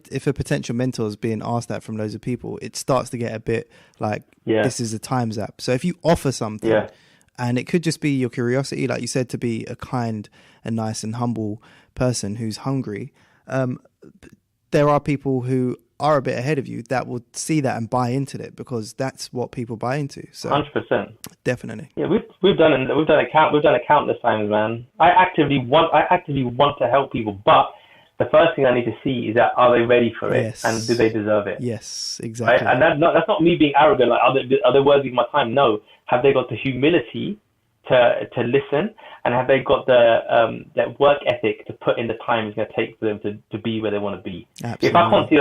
if a potential mentor is being asked that from loads of people, it starts to get a bit like this is a time zap. So if you offer something, and it could just be your curiosity, like you said, to be a kind and nice and humble person who's hungry. There are people who are a bit ahead of you that will see that and buy into it, because that's what people buy into. So 100%, definitely. Yeah, we've done it countless times, man. I actively want to help people, but the first thing I need to see is that are they ready for it, and do they deserve it? Yes, exactly. Right? And that's not me being arrogant. Like, are they worthy of my time? No. Have they got the humility to listen, and have they got the that work ethic to put in the time it's going to take for them to be where they want to be? Absolutely. If I can't see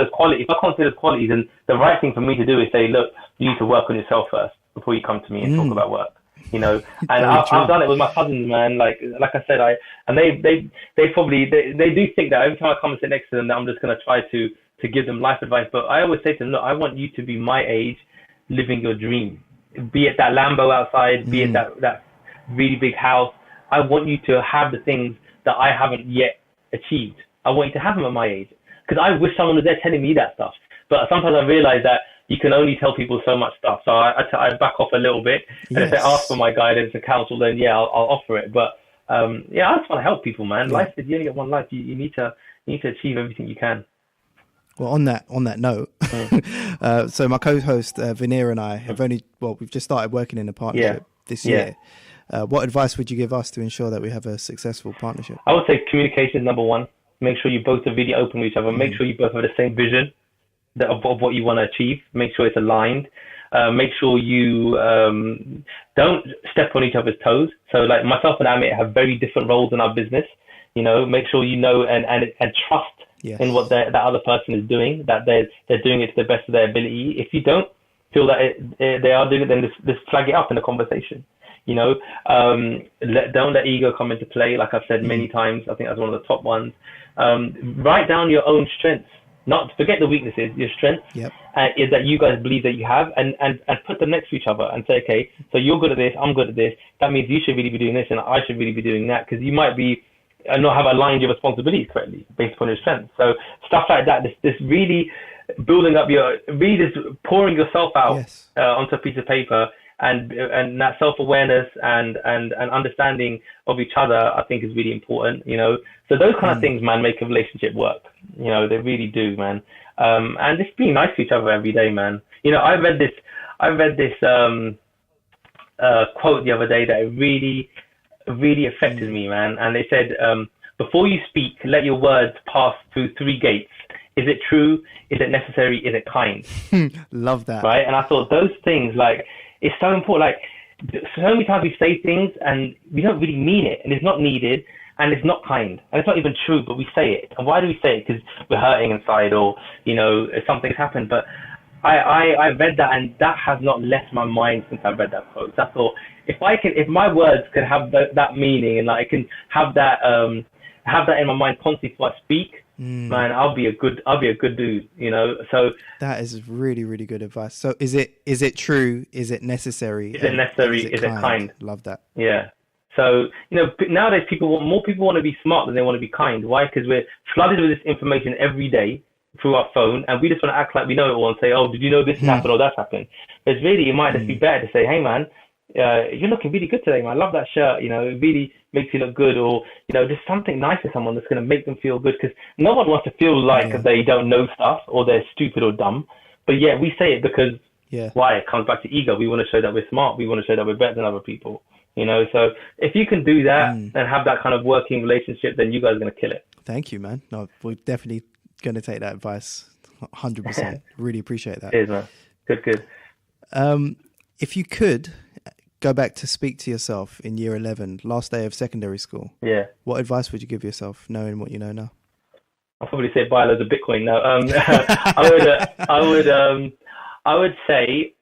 those qualities, then the right thing for me to do is say, look, you need to work on yourself first before you come to me and talk about work. You know, and I've done it with my cousins, man. Like I said, they do think that every time I come and sit next to them, that I'm just going to try to give them life advice. But I always say to them, look, I want you to be my age, living your dream. Be it that Lambo outside, be it that really big house. I want you to have the things that I haven't yet achieved. I want you to have them at my age, because I wish someone was there telling me that stuff. But sometimes I realize that you can only tell people so much stuff. So I back off a little bit. And if they ask for my guidance and counsel, then I'll offer it. But I just want to help people, man. Life is, you only get one life. You need to achieve everything you can. Well, on that note, so my co-host Veneer and I we've just started working in a partnership this year. What advice would you give us to ensure that we have a successful partnership? I would say communication is number one. Make sure you both are really open with each other. Make sure you both have the same vision. of what you want to achieve. Make sure it's aligned. Make sure you don't step on each other's toes. So like myself and Amit have very different roles in our business. You know, make sure you know and trust in what that other person is doing, that they're doing it to the best of their ability. If you don't feel that they are doing it, then just flag it up in a conversation. You know, don't let ego come into play. Like I've said many times, I think that's one of the top ones. Write down your own strengths. Not forget the weaknesses, your strengths, is that you guys believe that you have, and put them next to each other and say, okay, so you're good at this, I'm good at this. That means you should really be doing this, and I should really be doing that, because you might be not have aligned your responsibilities correctly based upon your strengths. So stuff like that, this really building up really just pouring yourself out onto a piece of paper, and that self-awareness and understanding of each other, I think, is really important, you know. So those kind of things, man, make a relationship work. You know, they really do, man. And just being nice to each other every day, man. You know, I read this quote the other day that really affected me, man. And they said, before you speak, let your words pass through 3 gates. Is it true? Is it necessary? Is it kind? Love that. Right? And I thought those things, like, it's so important. Like, so many times we say things and we don't really mean it, and it's not needed, and it's not kind, and it's not even true, but we say it. And why do we say it? Because we're hurting inside, or, you know, something's happened. But I read that, and that has not left my mind since I read that quote. So I thought, if my words could have that meaning, and like I can have that in my mind constantly before I speak, man, I'll be a good dude, you know. So that is really, really good advice. So is it true? Is it necessary? Is it necessary? Is it kind? Love that. Yeah. So, you know, nowadays more people want to be smart than they want to be kind. Why? Because we're flooded with this information every day through our phone, and we just want to act like we know it all and say, oh, did you know this happened or that's happened? But really, it might just be better to say, hey, man, you're looking really good today, man. I love that shirt. You know, it really makes you look good. Or, you know, just something nice to someone that's going to make them feel good, because no one wants to feel like they don't know stuff or they're stupid or dumb. But yeah, we say it because why? It comes back to ego. We want to show that we're smart. We want to show that we're better than other people. You know, so if you can do that and have that kind of working relationship, then you guys are going to kill it. Thank you, man. No, we're definitely going to take that advice 100%. Really appreciate that. Cheers, man. Good. If you could go back to speak to yourself in year 11, last day of secondary school, what advice would you give yourself, knowing what you know now? I'll probably say buy loads of Bitcoin now. I would say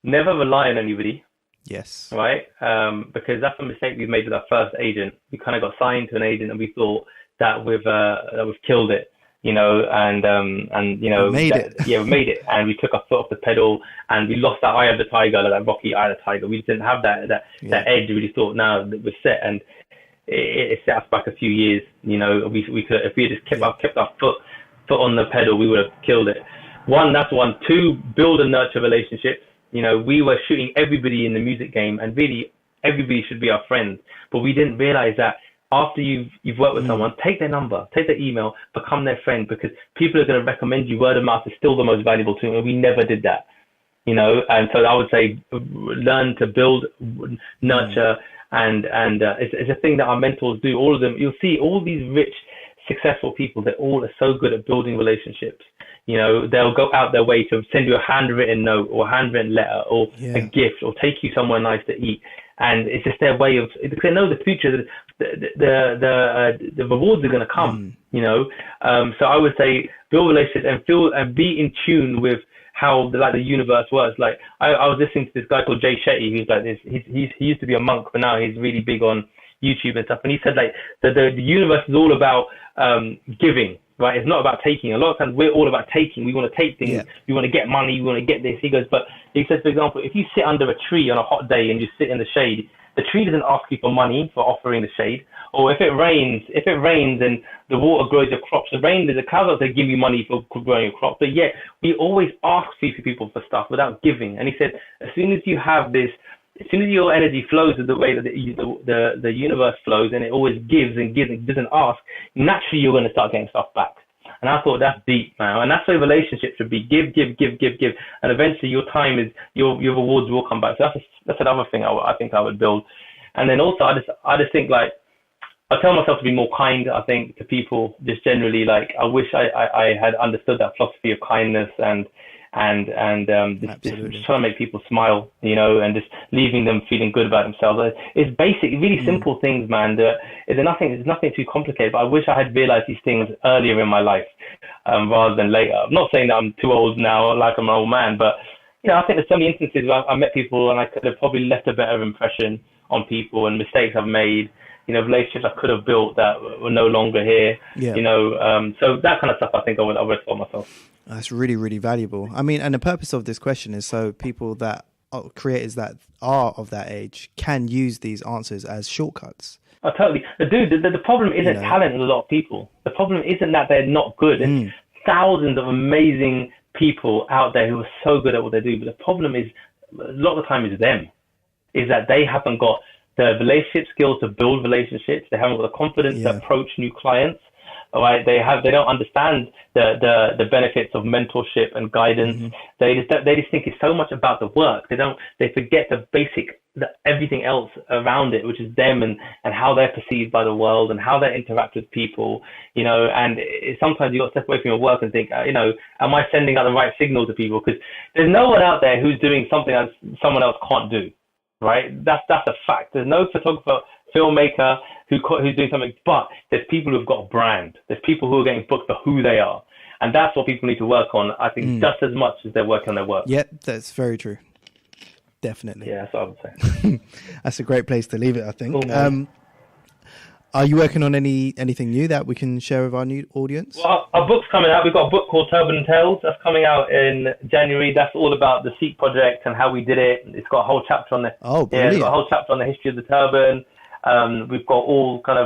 never rely on anybody. Yes. Right? Because that's a mistake we've made with our first agent. We kind of got signed to an agent and we thought that we've killed it, you know, and you know, we made it. Yeah, we made it, and we took our foot off the pedal, and we lost that eye of the tiger, like that rocky eye of the tiger. We just didn't have that edge. We just thought, now that we're set, and it set us back a few years. You know, we could, if we had just kept our foot on the pedal, we would have killed it. That's one. 2, build and nurture relationships. You know, we were shooting everybody in the music game, and really everybody should be our friend. But we didn't realize that after you've worked with someone, take their number, take their email, become their friend, because people are going to recommend you. Word of mouth is still the most valuable tool, and we never did that. You know, and so I would say learn to build, nurture, and it's a thing that our mentors do. All of them, you'll see all these rich, successful people, they all are so good at building relationships. You know, they'll go out their way to send you a handwritten note or a handwritten letter or a gift, or take you somewhere nice to eat. And it's just their way of, because they know the future, the rewards are going to come, you know. So I would say build relationships and feel and be in tune with how the universe works. Like I was listening to this guy called Jay Shetty, who's like this. He used to be a monk, but now he's really big on YouTube and stuff. And he said like the universe is all about giving. Right, it's not about taking. A lot of times we're all about taking. We want to take things. We want to get money. We want to get this. He goes, but he says, for example, if you sit under a tree on a hot day and you sit in the shade, the tree doesn't ask you for money for offering the shade. Or if it rains and the water grows your crops, the clouds don't say give you money for growing your crops. But yet we always ask people for stuff without giving. And he said, as soon as you have this, as soon as your energy flows the way that the universe flows, and it always gives and gives and doesn't ask, naturally you're going to start getting stuff back. And I thought that's deep, man. And that's where relationships should be: give, and eventually your time is your rewards will come back. So that's another thing I think I would build. And then also I just think like I tell myself to be more kind, I think, to people, just generally. Like, I wish I had understood that philosophy of kindness just trying to make people smile, and just leaving them feeling good about themselves. It's basic, really simple things, man. There's nothing too complicated, but I wish I had realized these things earlier in my life, rather than later. I'm not saying that I'm too old now, like I'm an old man, but, I think there's so many instances where I met people and I could have probably left a better impression on people, and mistakes I've made, relationships I could have built that were no longer here, so that kind of stuff I think I would have told myself. That's really, really valuable. I mean, and the purpose of this question is so people that creators that are of that age can use these answers as shortcuts. Oh, totally. Dude, the problem isn't talent in a lot of people. The problem isn't that they're not good. There's thousands of amazing people out there who are so good at what they do, but the problem is, a lot of the time, is them. Is that they haven't got the relationship skills to build relationships. They haven't got the confidence to approach new clients. All right, they don't understand the benefits of mentorship and guidance. They just think it's so much about the work. They forget everything else around it, which is them and how they're perceived by the world and how they interact with people. And sometimes you got to step away from your work and think, am I sending out the right signal to people? Because there's no one out there who's doing something that someone else can't do. Right, that's a fact. There's no photographer, filmmaker who's doing something, but there's people who've got a brand. There's people who are getting booked for who they are, and that's what people need to work on. I think just as much as they're working on their work. Yeah, that's very true. Definitely. Yeah, that's what I would say. That's a great place to leave it, I think. Cool, are you working on anything new that we can share with our new audience? Well, our book's coming out. We've got a book called Turban and Tales that's coming out in January. That's all about the Seek project and how we did it. It's got a whole chapter on the it's got a whole chapter on the history of the turban. We've got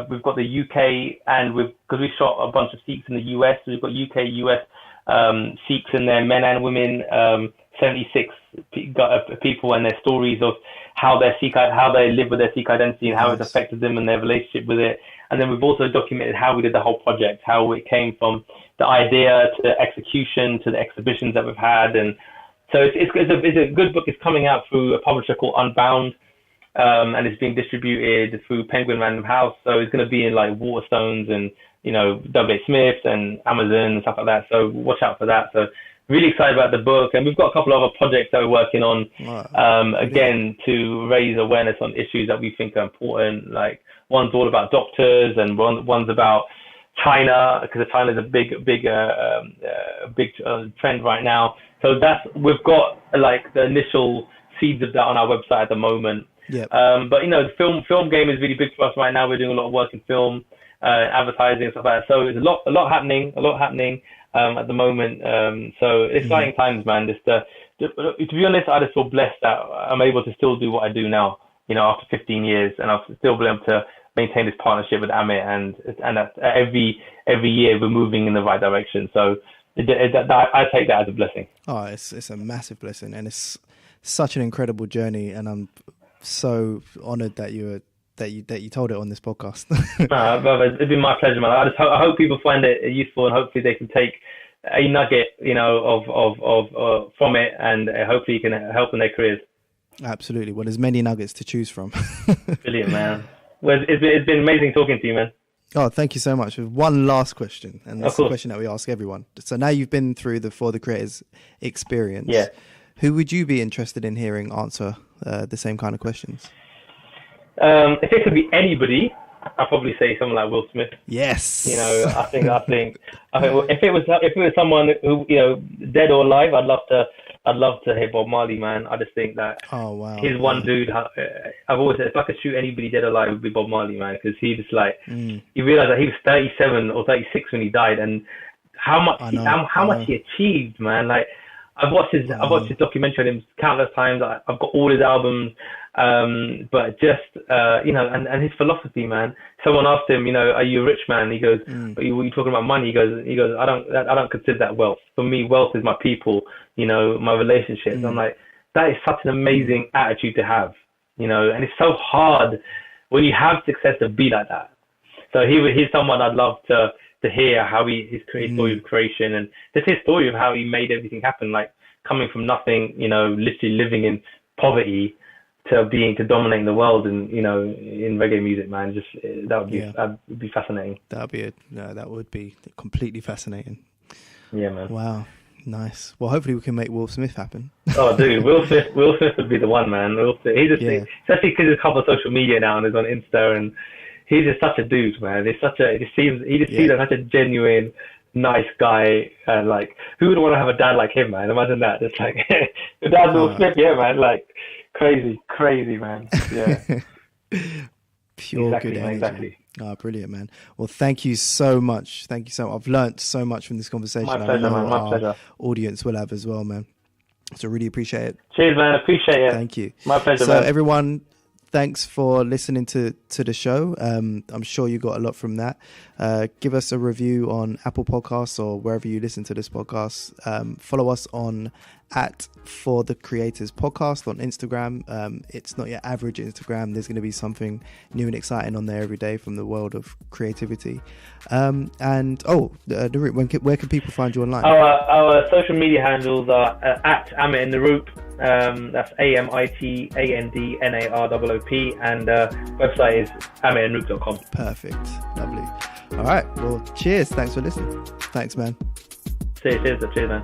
we've got the UK, and because we shot a bunch of Sikhs in the US, so we've got UK, US Sikhs in there, men and women, 76 people and their stories of how they live with their Sikh identity and how it's affected them and their relationship with it. And then we've also documented how we did the whole project, how it came from the idea to the execution to the exhibitions that we've had. And so it's a good book. It's coming out through a publisher called Unbound, and it's being distributed through Penguin Random House. So it's going to be in like Waterstones and W.H. Smith and Amazon and stuff like that. So watch out for that. So really excited about the book, and we've got a couple of other projects that we're working on, again, to raise awareness on issues that we think are important. Like one's all about doctors, and one's about China, because China is a big trend right now. So we've got like the initial seeds of that on our website at the moment. Yep. But the film game is really big for us right now. We're doing a lot of work in film, advertising and stuff like that. So there's a lot happening at the moment. So exciting times, man. To be honest, I just feel blessed that I'm able to still do what I do now, after 15 years, and I've still been able to maintain this partnership with Amit, and that every year we're moving in the right direction. So I take that as a blessing. Oh, it's a massive blessing, and it's such an incredible journey, and I'm so honored that you told it on this podcast. It's been my pleasure, man. I hope people find it useful, and hopefully they can take a nugget, of from it, and hopefully you can help in their careers. Absolutely. Well, there's many nuggets to choose from. Brilliant, man. Well, it's been amazing talking to you, man. Oh, thank you so much. One last question, and that's the question that we ask everyone. So now you've been through the For the Creators experience. Yeah. Who would you be interested in hearing answer the same kind of questions? If it could be anybody, I'd probably say someone like Will Smith. Yes. I think if it was someone who, dead or alive, I'd love to hear Bob Marley, man. I just think that he's one dude. I've always said if I could shoot anybody dead or alive, it would be Bob Marley, man, because he just you realize that he was 37 or 36 when he died, and how much he achieved, man. Like I've watched his documentary on him countless times. I've got all his albums. But just, and his philosophy, man. Someone asked him, are you a rich man? He goes, are you talking about money? He goes, I don't consider that wealth. For me, wealth is my people, my relationships. I'm like, that is such an amazing attitude to have, and it's so hard when you have success to be like that. So he's someone I'd love to hear how his story of creation, and just his story of how he made everything happen, like coming from nothing, literally living in poverty, to dominating the world and in reggae music, man. Just that would be fascinating. That would be completely fascinating. Yeah, man. Wow, nice. Well, hopefully we can make Will Smith happen. Oh, dude, Will Smith would be the one, man. Will Smith, especially because he's covered social media now and is on Insta, and he's just such a dude, man. He just seems like such a genuine, nice guy, and like, who would want to have a dad like him, man? Imagine that. Just like your dad's Will Smith, yeah, man. Like crazy, man. Yeah. Pure exactly, good man, energy. exactly. Oh, brilliant, man. Well, thank you so much. I've learnt so much from this conversation. My pleasure, man. My pleasure. Audience will have as well, man. So really appreciate it. Cheers, man. Appreciate it. Thank you. My pleasure, so man. Everyone, thanks for listening to the show. I'm sure you got a lot from that. Give us a review on Apple Podcasts or wherever you listen to this podcast. Follow us on @For the Creators Podcast on Instagram. It's not your average Instagram. There's going to be something new and exciting on there every day from the world of creativity. Naroop, where can people find you online? Our social media handles are @Amit and Naroop. That's AmitAndNarOop, and website is amitandnaroop.com. Perfect. Lovely. All right. Well, cheers. Thanks for listening. Thanks, man. Cheers, man.